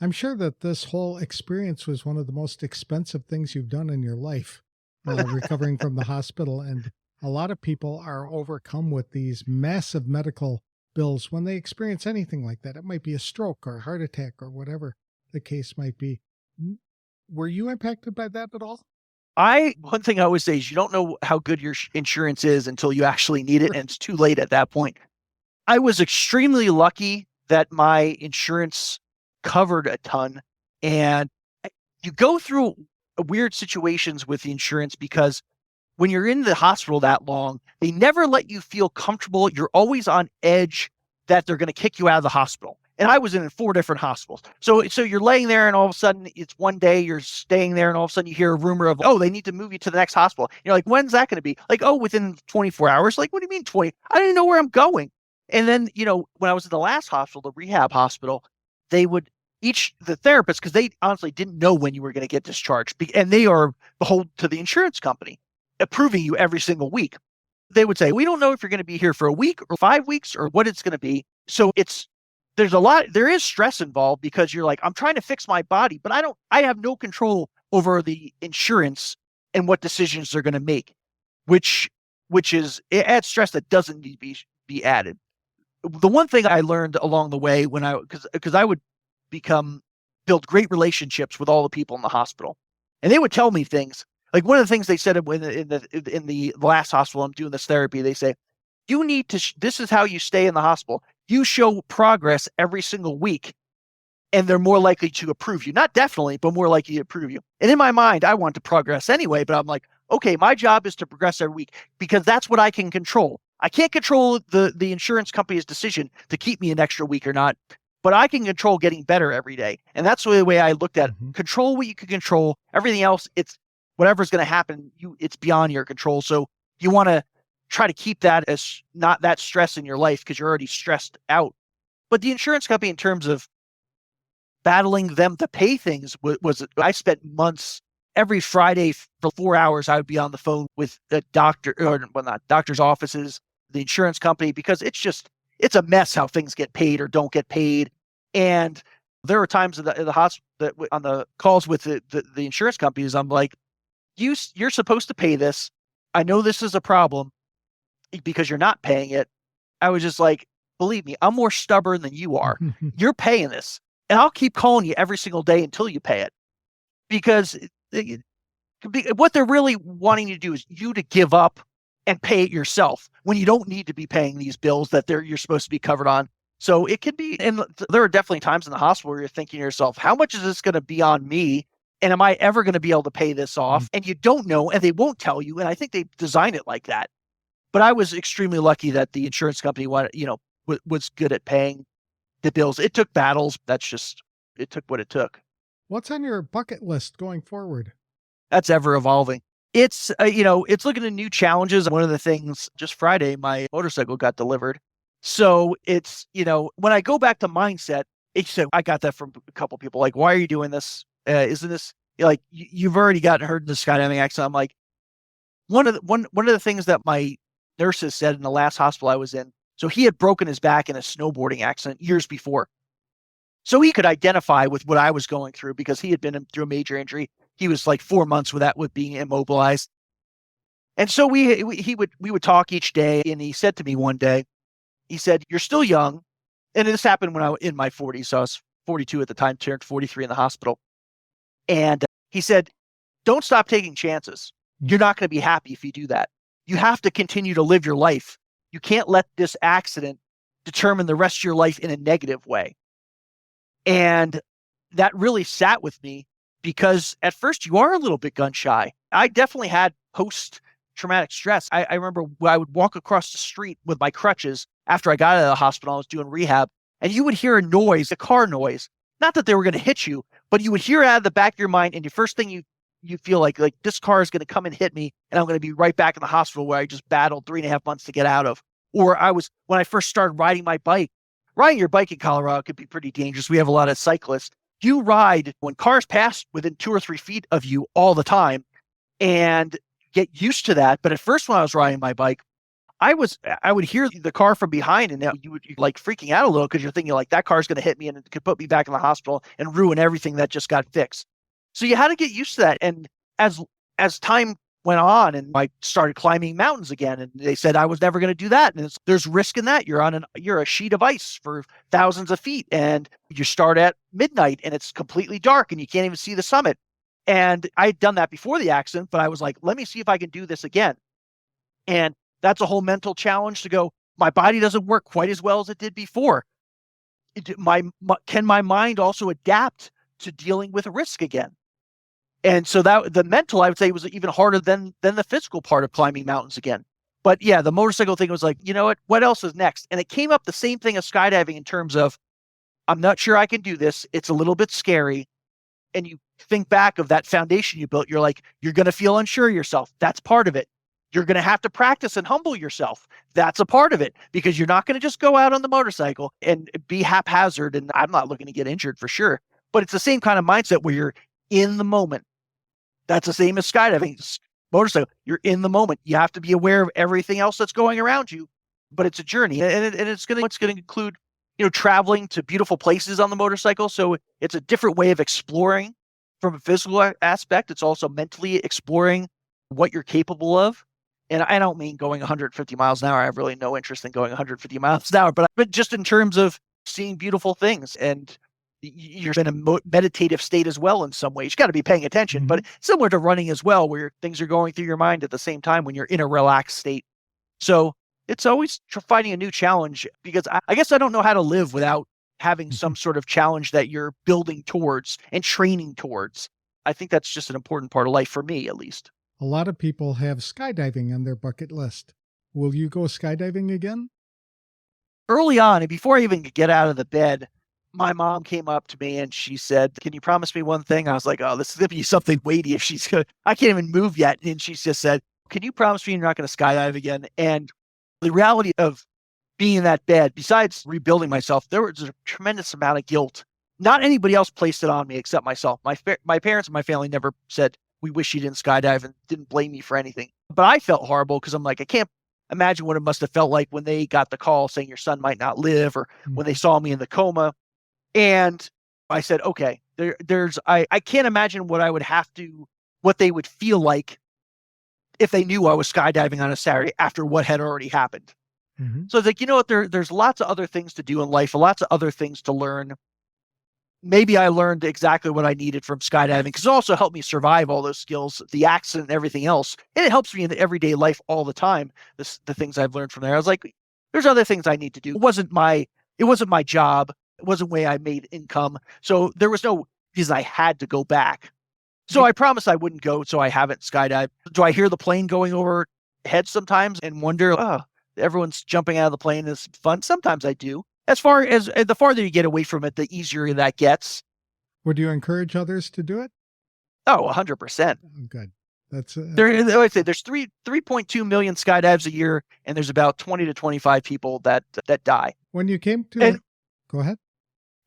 I'm sure that this whole experience was one of the most expensive things you've done in your life, recovering from the hospital. And a lot of people are overcome with these massive medical bills when they experience anything like that. It might be a stroke or a heart attack or whatever the case might be. Were you impacted by that at all? One thing I always say is you don't know how good your insurance is until you actually need it, and it's too late at that point. I was extremely lucky that my insurance covered a ton, and you go through weird situations with the insurance because when you're in the hospital that long, they never let you feel comfortable. You're always on edge that they're going to kick you out of the hospital. And I was in 4 different hospitals. So you're laying there and all of a sudden it's one day you're staying there and all of a sudden you hear a rumor of, oh, they need to move you to the next hospital. You're like, when's that going to be? Like, oh, within 24 hours. Like, what do you mean 20? I don't even know where I'm going. And then, when I was in the last hospital, the rehab hospital, they would the therapists, because they honestly didn't know when you were going to get discharged, and they are beholden to the insurance company approving you every single week. They would say, we don't know if you're going to be here for a week or 5 weeks or what it's going to be. So there is stress involved because you're like, I'm trying to fix my body, but I have no control over the insurance and what decisions they're going to make, which it adds stress that doesn't need to be added. The one thing I learned along the way because I would build great relationships with all the people in the hospital, and they would tell me things. Like one of the things they said in the last hospital I'm doing this therapy, they say, you need to, this is how you stay in the hospital. You show progress every single week and they're more likely to approve you. Not definitely, but more likely to approve you. And in my mind, I want to progress anyway, but I'm like, okay, my job is to progress every week because that's what I can control. I can't control the insurance company's decision to keep me an extra week or not, but I can control getting better every day. And that's the way I looked at it. Control what you can control. Everything else, it's whatever's going to happen, it's beyond your control. So you want to try to keep that as not that stress in your life because you're already stressed out. But the insurance company, in terms of battling them to pay things, I spent months. Every Friday for 4 hours, I would be on the phone with a doctor, or well, not doctor's offices, the insurance company, because it's a mess how things get paid or don't get paid. And there were times in the hospital on the calls with the insurance companies, I'm like, you're supposed to pay this. I know this is a problem because you're not paying it. I was just like, believe me, I'm more stubborn than you are. You're paying this. And I'll keep calling you every single day until you pay it. Because what they're really wanting to do is you to give up and pay it yourself when you don't need to be paying these bills that you're supposed to be covered on. So it could be, and there are definitely times in the hospital where you're thinking to yourself, how much is this going to be on me? And am I ever going to be able to pay this off? And you don't know, and they won't tell you. And I think they designed it like that. But I was extremely lucky that the insurance company was good at paying the bills. It took battles. It took what it took. What's on your bucket list going forward? That's ever evolving. It's, it's looking at new challenges. One of the things, just Friday, my motorcycle got delivered. So it's, when I go back to mindset, I got that from a couple people, like, why are you doing this? Isn't this like, you've already gotten hurt in the skydiving accident? I'm like, one of the things that my nurses said in the last hospital I was in, so he had broken his back in a snowboarding accident years before. So he could identify with what I was going through because he had been through a major injury. He was like 4 months with being immobilized. And so we would talk each day. And he said to me one day, he said, "You're still young." And this happened when I was in my 40s. So I was 42 at the time, turned 43 in the hospital. And he said, "Don't stop taking chances. You're not going to be happy if you do that. You have to continue to live your life. You can't let this accident determine the rest of your life in a negative way." And that really sat with me because at first you are a little bit gun shy. I definitely had post-traumatic stress. I remember I would walk across the street with my crutches after I got out of the hospital. I was doing rehab, and you would hear a noise, a car noise. Not that they were going to hit you, but you would hear it out of the back of your mind, and the first thing you feel like this car is going to come and hit me, and I'm going to be right back in the hospital where I just battled 3.5 months to get out of. Or when I first started riding my bike. Riding your bike in Colorado could be pretty dangerous. We have a lot of cyclists. You ride when cars pass within 2 or 3 feet of you all the time and get used to that. But at first, when I was riding my bike, I would hear the car from behind, and you would like freaking out a little because you're thinking like that car's going to hit me and it could put me back in the hospital and ruin everything that just got fixed. So you had to get used to that. And as time went on, and I started climbing mountains again, and they said I was never going to do that. And there's risk in that. You're a sheet of ice for thousands of feet, and you start at midnight, and it's completely dark, and you can't even see the summit. And I had done that before the accident, but I was like, let me see if I can do this again. And that's a whole mental challenge to go, my body doesn't work quite as well as it did before. Can my mind also adapt to dealing with risk again? And so that the mental, I would say, was even harder than the physical part of climbing mountains again. But yeah, the motorcycle thing was like, you know what else is next? And it came up the same thing as skydiving in terms of, I'm not sure I can do this. It's a little bit scary. And you think back of that foundation you built. You're like, you're going to feel unsure of yourself. That's part of it. You're going to have to practice and humble yourself. That's a part of it, because you're not going to just go out on the motorcycle and be haphazard. And I'm not looking to get injured for sure, but it's the same kind of mindset where you're in the moment. That's the same as skydiving. Motorcycle, you're in the moment. You have to be aware of everything else that's going around you, but it's a journey, and it's going to include, traveling to beautiful places on the motorcycle. So it's a different way of exploring from a physical aspect. It's also mentally exploring what you're capable of. And I don't mean going 150 miles an hour. I have really no interest in going 150 miles an hour, but just in terms of seeing beautiful things, and you're in a meditative state as well in some ways. You got to be paying attention, but similar to running as well, where things are going through your mind at the same time when you're in a relaxed state. So it's always finding a new challenge, because I guess I don't know how to live without having some sort of challenge that you're building towards and training towards. I think that's just an important part of life for me, at least. A lot of people have skydiving on their bucket list. Will you go skydiving again? Early on, and before I even could get out of the bed, my mom came up to me and she said, "Can you promise me one thing?" I was like, "Oh, this is going to be something weighty if she's going to, I can't even move yet." And she just said, "Can you promise me you're not going to skydive again?" And the reality of being in that bed, besides rebuilding myself, there was a tremendous amount of guilt. Not anybody else placed it on me except myself. My parents and my family never said, "We wish you didn't skydive," and didn't blame me for anything. But I felt horrible because I'm like, I can't imagine what it must have felt like when they got the call saying your son might not live, or when they saw me in the coma. And I said, okay, I can't imagine what they would feel like if they knew I was skydiving on a Saturday after what had already happened. So it's like, you know what, there's lots of other things to do in life, lots of other things to learn. Maybe I learned exactly what I needed from skydiving, because it also helped me survive all those skills, the accident and everything else. And it helps me in the everyday life all the time. The things I've learned from there. I was like, there's other things I need to do. It wasn't my job. It wasn't the way I made income. So there was no reason I had to go back. So I promised I wouldn't go. So I haven't skydived. Do I hear the plane going overhead sometimes and wonder, oh, everyone's jumping out of the plane is fun? Sometimes I do. As far as the farther you get away from it, the easier that gets. Would you encourage others to do it? Oh, 100%. Good. That's I'd say there's 3.2 million skydives a year, and there's about 20 to 25 people that die. when you came to. And Go ahead.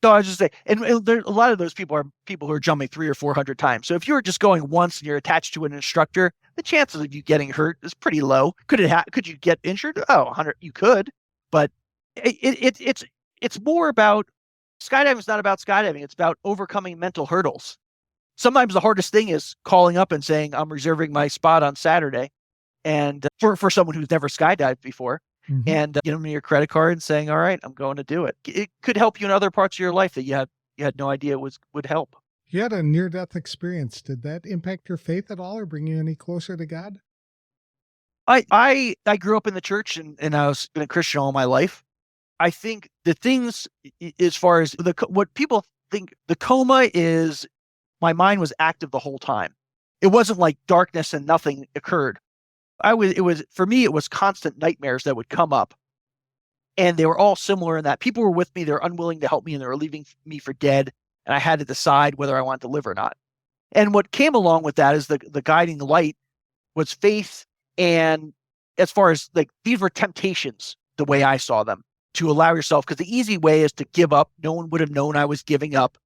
so I was just saying, and there, a lot of those people are people who are jumping 300 or 400 times. So if you're just going once and you're attached to an instructor, the chances of you getting hurt is pretty low. Could you get injured? Oh, 100, you could, but it's more about skydiving is not about skydiving. It's about overcoming mental hurdles. Sometimes the hardest thing is calling up and saying, I'm reserving my spot on Saturday. And for someone who's never skydived before, and get them your credit card and saying, all right, I'm going to do it. It could help you in other parts of your life that you had no idea would help. You had a near-death experience. Did that impact your faith at all or bring you any closer to God? I grew up in the church and I was been a Christian all my life. I think the things as far as what people think the coma is, my mind was active the whole time. It wasn't like darkness and nothing occurred. For me, it was constant nightmares that would come up. And they were all similar in that people were with me, they're unwilling to help me, and they were leaving me for dead. And I had to decide whether I wanted to live or not. And what came along with that is the guiding light was faith. And as far as like, these were temptations, the way I saw them, to allow yourself, because the easy way is to give up. No one would have known I was giving up.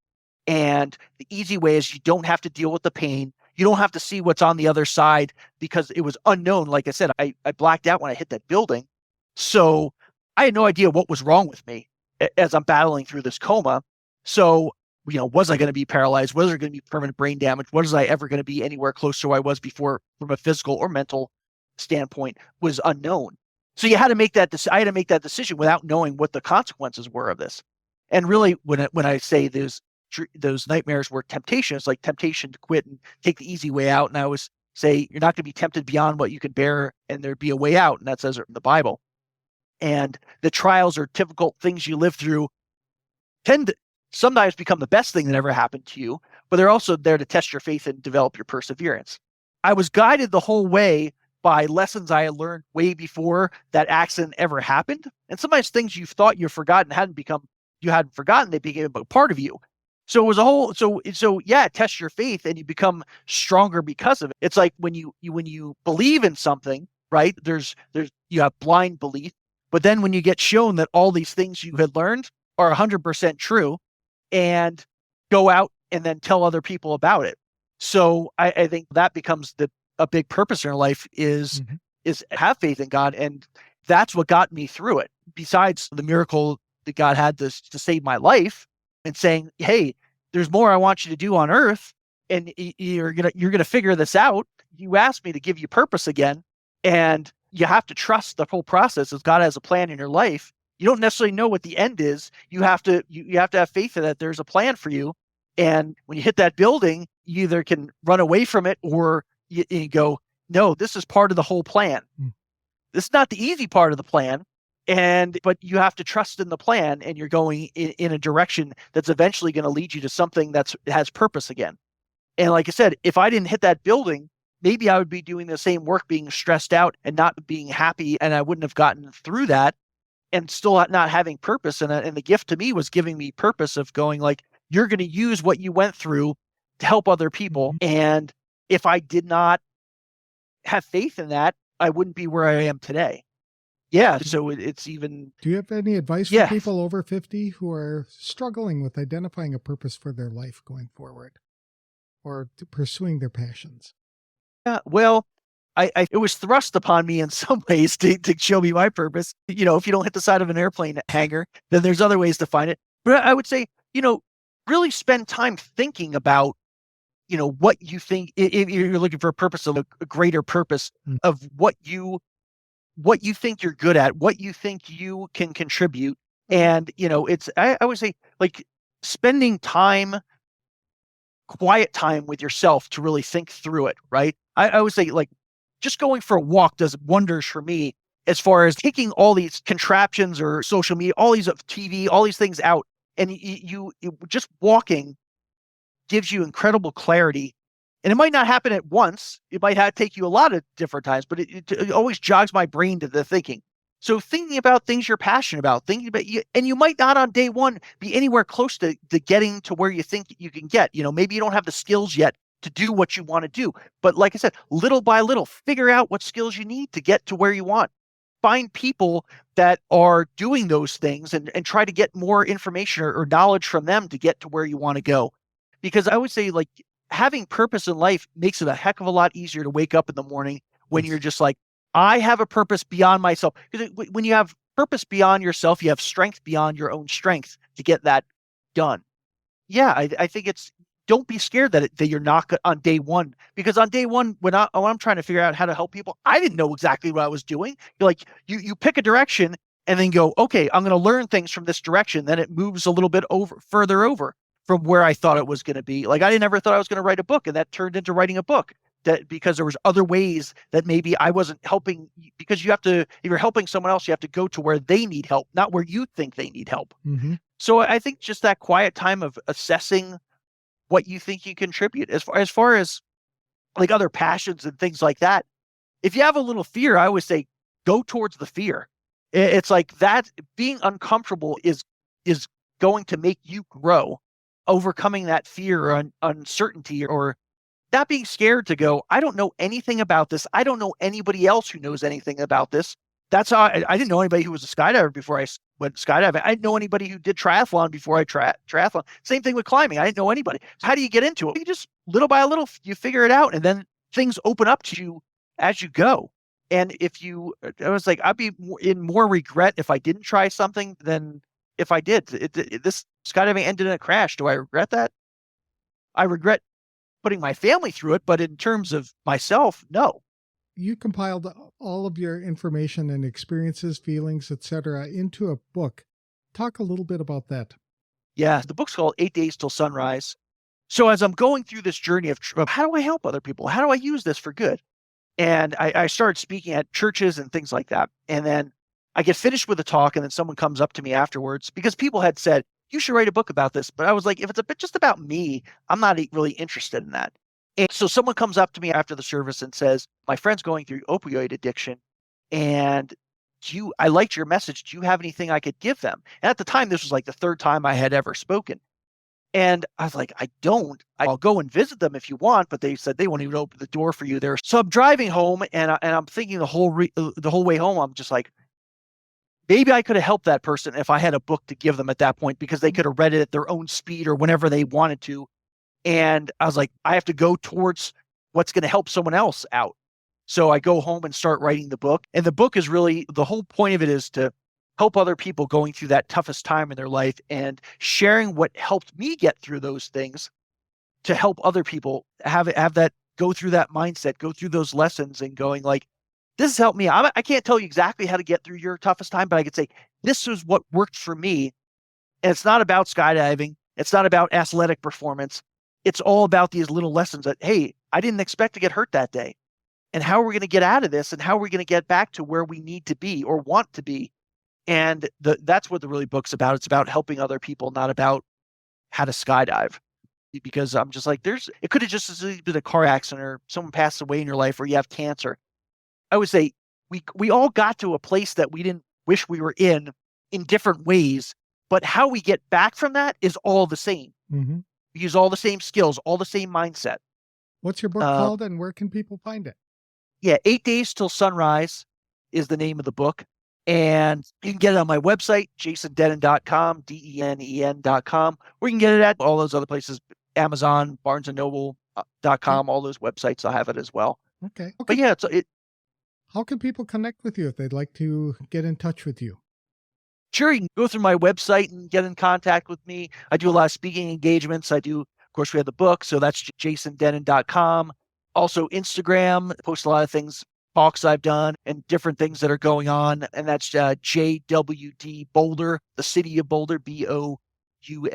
And the easy way is you don't have to deal with the pain. You don't have to see what's on the other side because it was unknown. Like I said, I blacked out when I hit that building. So I had no idea what was wrong with me as I'm battling through this coma. So, was I going to be paralyzed? Was there going to be permanent brain damage? Was I ever going to be anywhere close to where I was before from a physical or mental standpoint was unknown. So you had to make that I had to make that decision without knowing what the consequences were of this. And really, when I say those nightmares were temptations, like temptation to quit and take the easy way out. And I always say, you're not going to be tempted beyond what you can bear, and there'd be a way out. And that says it in the Bible. And the trials or difficult things you live through tend to sometimes become the best thing that ever happened to you, but they're also there to test your faith and develop your perseverance. I was guided the whole way by lessons I had learned way before that accident ever happened. And sometimes things you thought you've forgotten you hadn't forgotten, they became a part of you. So it was it tests your faith and you become stronger because of it. It's like when you believe in something, right? You have blind belief, but then when you get shown that all these things you had learned are 100% true, and go out and then tell other people about it. So I think that becomes a big purpose in our life is have faith in God, and that's what got me through it. Besides the miracle that God had to save my life, and saying, hey, there's more I want you to do on earth, and you're gonna figure this out. You asked me to give you purpose again, and you have to trust the whole process as God has a plan in your life. You don't necessarily know what the end is. You have to have faith in that there's a plan for you. And when you hit that building, you either can run away from it or you go, no, this is part of the whole plan. This is not the easy part of the plan. But you have to trust in the plan, and you're going in a direction that's eventually going to lead you to something that has purpose again. And like I said, if I didn't hit that building, maybe I would be doing the same work, being stressed out and not being happy. And I wouldn't have gotten through that and still not having purpose. And the gift to me was giving me purpose of going like, you're going to use what you went through to help other people. And if I did not have faith in that, I wouldn't be where I am today. Yeah. So it's even. Do you have any advice for people over 50 who are struggling with identifying a purpose for their life going forward or pursuing their passions? Yeah. Well, it was thrust upon me in some ways to show me my purpose. If you don't hit the side of an airplane hangar, then there's other ways to find it. But I would say, really spend time thinking about, what you think, if you're looking for a purpose, of a greater purpose of what you think you're good at, what you think you can contribute. And, I would say like spending quiet time with yourself to really think through it. Right. I would say like just going for a walk does wonders for me as far as taking all these contraptions or social media, all these TV, all these things out. And you just walking gives you incredible clarity. And it might not happen at once. It might take you a lot of different times, but it always jogs my brain to the thinking. So thinking about things you're passionate about, and you might not on day one be anywhere close to getting to where you think you can get. Maybe you don't have the skills yet to do what you want to do. But like I said, little by little, figure out what skills you need to get to where you want. Find people that are doing those things and try to get more information or knowledge from them to get to where you want to go. Because I would say, like, having purpose in life makes it a heck of a lot easier to wake up in the morning when you're just like, I have a purpose beyond myself. Because when you have purpose beyond yourself, you have strength beyond your own strength to get that done. Yeah, I think don't be scared that you're not on day one, because on day one, when I'm trying to figure out how to help people, I didn't know exactly what I was doing. You're like, you pick a direction and then go, okay, I'm going to learn things from this direction. Then it moves a little bit further over from where I thought it was going to be. Like, I never thought I was going to write a book, and that turned into writing a book. That because there was other ways that maybe I wasn't helping, because if you're helping someone else, you have to go to where they need help, not where you think they need help. Mm-hmm. So I think just that quiet time of assessing what you think you contribute, as far as like other passions and things like that. If you have a little fear, I always say go towards the fear. It's like that being uncomfortable is going to make you grow, overcoming that fear or uncertainty, or not being scared to go, I don't know anything about this. I don't know anybody else who knows anything about this. That's how I didn't know anybody who was a skydiver before I went skydiving. I didn't know anybody who did triathlon before I triathlon. Same thing with climbing. I didn't know anybody. So how do you get into it? You just little by little, you figure it out, and then things open up to you as you go. And I was like, I'd be in more regret if I didn't try something than if I did. This skydiving ended in a crash. Do I regret that? I regret putting my family through it, but in terms of myself, no. You compiled all of your information and experiences, feelings, etc., into a book. Talk a little bit about that. Yeah, the book's called 8 Days Till Sunrise. So as I'm going through this journey of how do I help other people? How do I use this for good? And I started speaking at churches and things like that. And then I get finished with a talk, and then someone comes up to me afterwards, because people had said, you should write a book about this. But I was like, if it's a bit just about me, I'm not really interested in that. And so someone comes up to me after the service and says, my friend's going through opioid addiction, and I liked your message. Do you have anything I could give them? And at the time, this was like the third time I had ever spoken. And I was like, I don't. I'll go and visit them if you want, but they said they won't even open the door for you there. So I'm driving home, and I'm thinking the whole way home, I'm just like, maybe I could have helped that person if I had a book to give them at that point, because they could have read it at their own speed or whenever they wanted to. And I was like, I have to go towards what's going to help someone else out. So I go home and start writing the book. And the book is really, the whole point of it is to help other people going through that toughest time in their life, and sharing what helped me get through those things to help other people have that, go through that mindset, go through those lessons, and going like, this has helped me. I can't tell you exactly how to get through your toughest time, but I could say, this is what worked for me. And it's not about skydiving. It's not about athletic performance. It's all about these little lessons that, hey, I didn't expect to get hurt that day. And how are we going to get out of this? And how are we going to get back to where we need to be or want to be? And that's what the really book's about. It's about helping other people, not about how to skydive. Because I'm just like, it could have just as easily been a car accident, or someone passed away in your life, or you have cancer. I would say we all got to a place that we didn't wish we were in different ways, but how we get back from that is all the same. Mm-hmm. We use all the same skills, all the same mindset. What's your book called, and where can people find it? Yeah, 8 Days Till Sunrise is the name of the book. And you can get it on my website, jasondennen.com, DENEN.com, or you can get it at all those other places, Amazon, BarnesandNoble.com, all those websites, I'll have it as well. Okay. But yeah, how can people connect with you if they'd like to get in touch with you? Sure, you can go through my website and get in contact with me. I do a lot of speaking engagements. Of course, we have the book, so that's jasondennen.com. Also, Instagram, post a lot of things, talks I've done, and different things that are going on. And that's JWD Boulder, the city of Boulder, BOULDER. You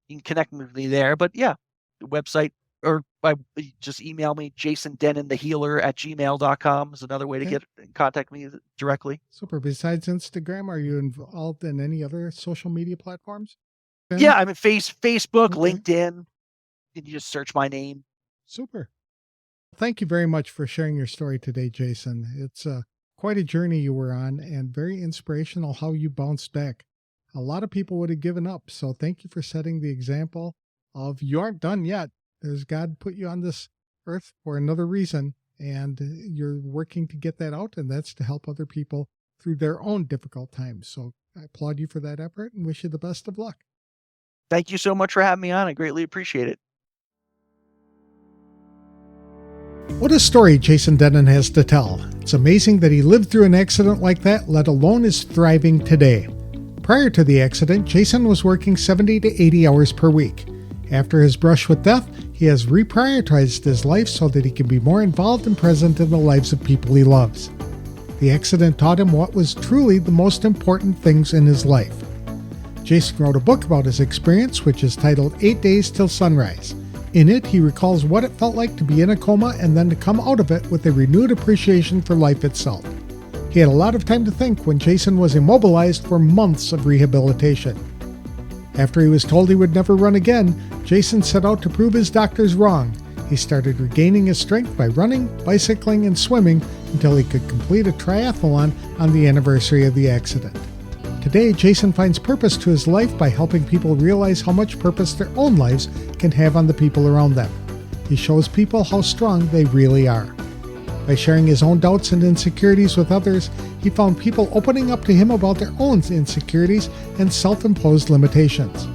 can connect with me there. But yeah, the website, or just email me, jasondennenthehealer@gmail.com is another way to get in contact with me directly. Super. Besides Instagram, are you involved in any other social media platforms? Yeah, I'm at Facebook, LinkedIn. You just search my name. Super. Thank you very much for sharing your story today, Jason. It's quite a journey you were on, and very inspirational how you bounced back. A lot of people would have given up. So thank you for setting the example of you aren't done yet. There's God put you on this earth for another reason, and you're working to get that out, and that's to help other people through their own difficult times. So I applaud you for that effort and wish you the best of luck. Thank you so much for having me on. I greatly appreciate it. What a story Jason Dennen has to tell. It's amazing that he lived through an accident like that, let alone is thriving today. Prior to the accident, Jason was working 70 to 80 hours per week. After his brush with death, he has reprioritized his life so that he can be more involved and present in the lives of people he loves. The accident taught him what was truly the most important things in his life. Jason wrote a book about his experience, which is titled 8 Days Till Sunrise. In it, he recalls what it felt like to be in a coma and then to come out of it with a renewed appreciation for life itself. He had a lot of time to think when Jason was immobilized for months of rehabilitation. After he was told he would never run again, Jason set out to prove his doctors wrong. He started regaining his strength by running, bicycling, and swimming until he could complete a triathlon on the anniversary of the accident. Today, Jason finds purpose to his life by helping people realize how much purpose their own lives can have on the people around them. He shows people how strong they really are. By sharing his own doubts and insecurities with others, he found people opening up to him about their own insecurities and self-imposed limitations.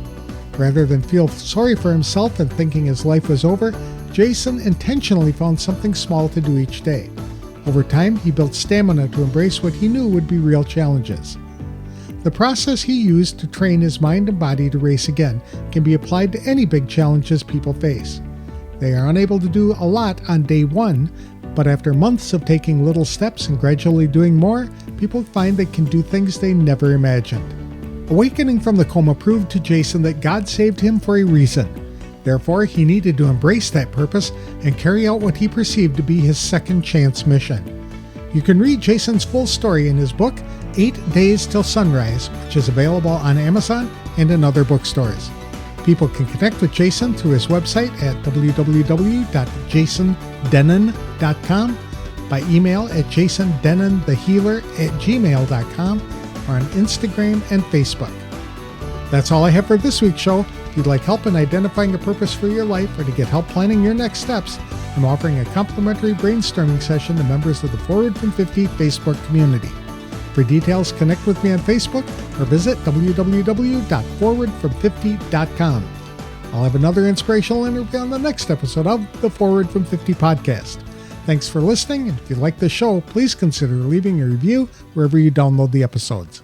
Rather than feel sorry for himself and thinking his life was over, Jason intentionally found something small to do each day. Over time, he built stamina to embrace what he knew would be real challenges. The process he used to train his mind and body to race again can be applied to any big challenges people face. They are unable to do a lot on day one, but after months of taking little steps and gradually doing more, people find they can do things they never imagined. Awakening from the coma proved to Jason that God saved him for a reason. Therefore, he needed to embrace that purpose and carry out what he perceived to be his second chance mission. You can read Jason's full story in his book, 8 Days Till Sunrise, which is available on Amazon and in other bookstores. People can connect with Jason through his website at www.jasondennen.com, by email at jasondennenthehealer@gmail.com, or on Instagram and Facebook. That's all I have for this week's show. If you'd like help in identifying a purpose for your life or to get help planning your next steps, I'm offering a complimentary brainstorming session to members of the Forward from 50 Facebook community. For details, connect with me on Facebook or visit www.forwardfrom50.com. I'll have another inspirational interview on the next episode of the Forward from 50 podcast. Thanks for listening, and if you like the show, please consider leaving a review wherever you download the episodes.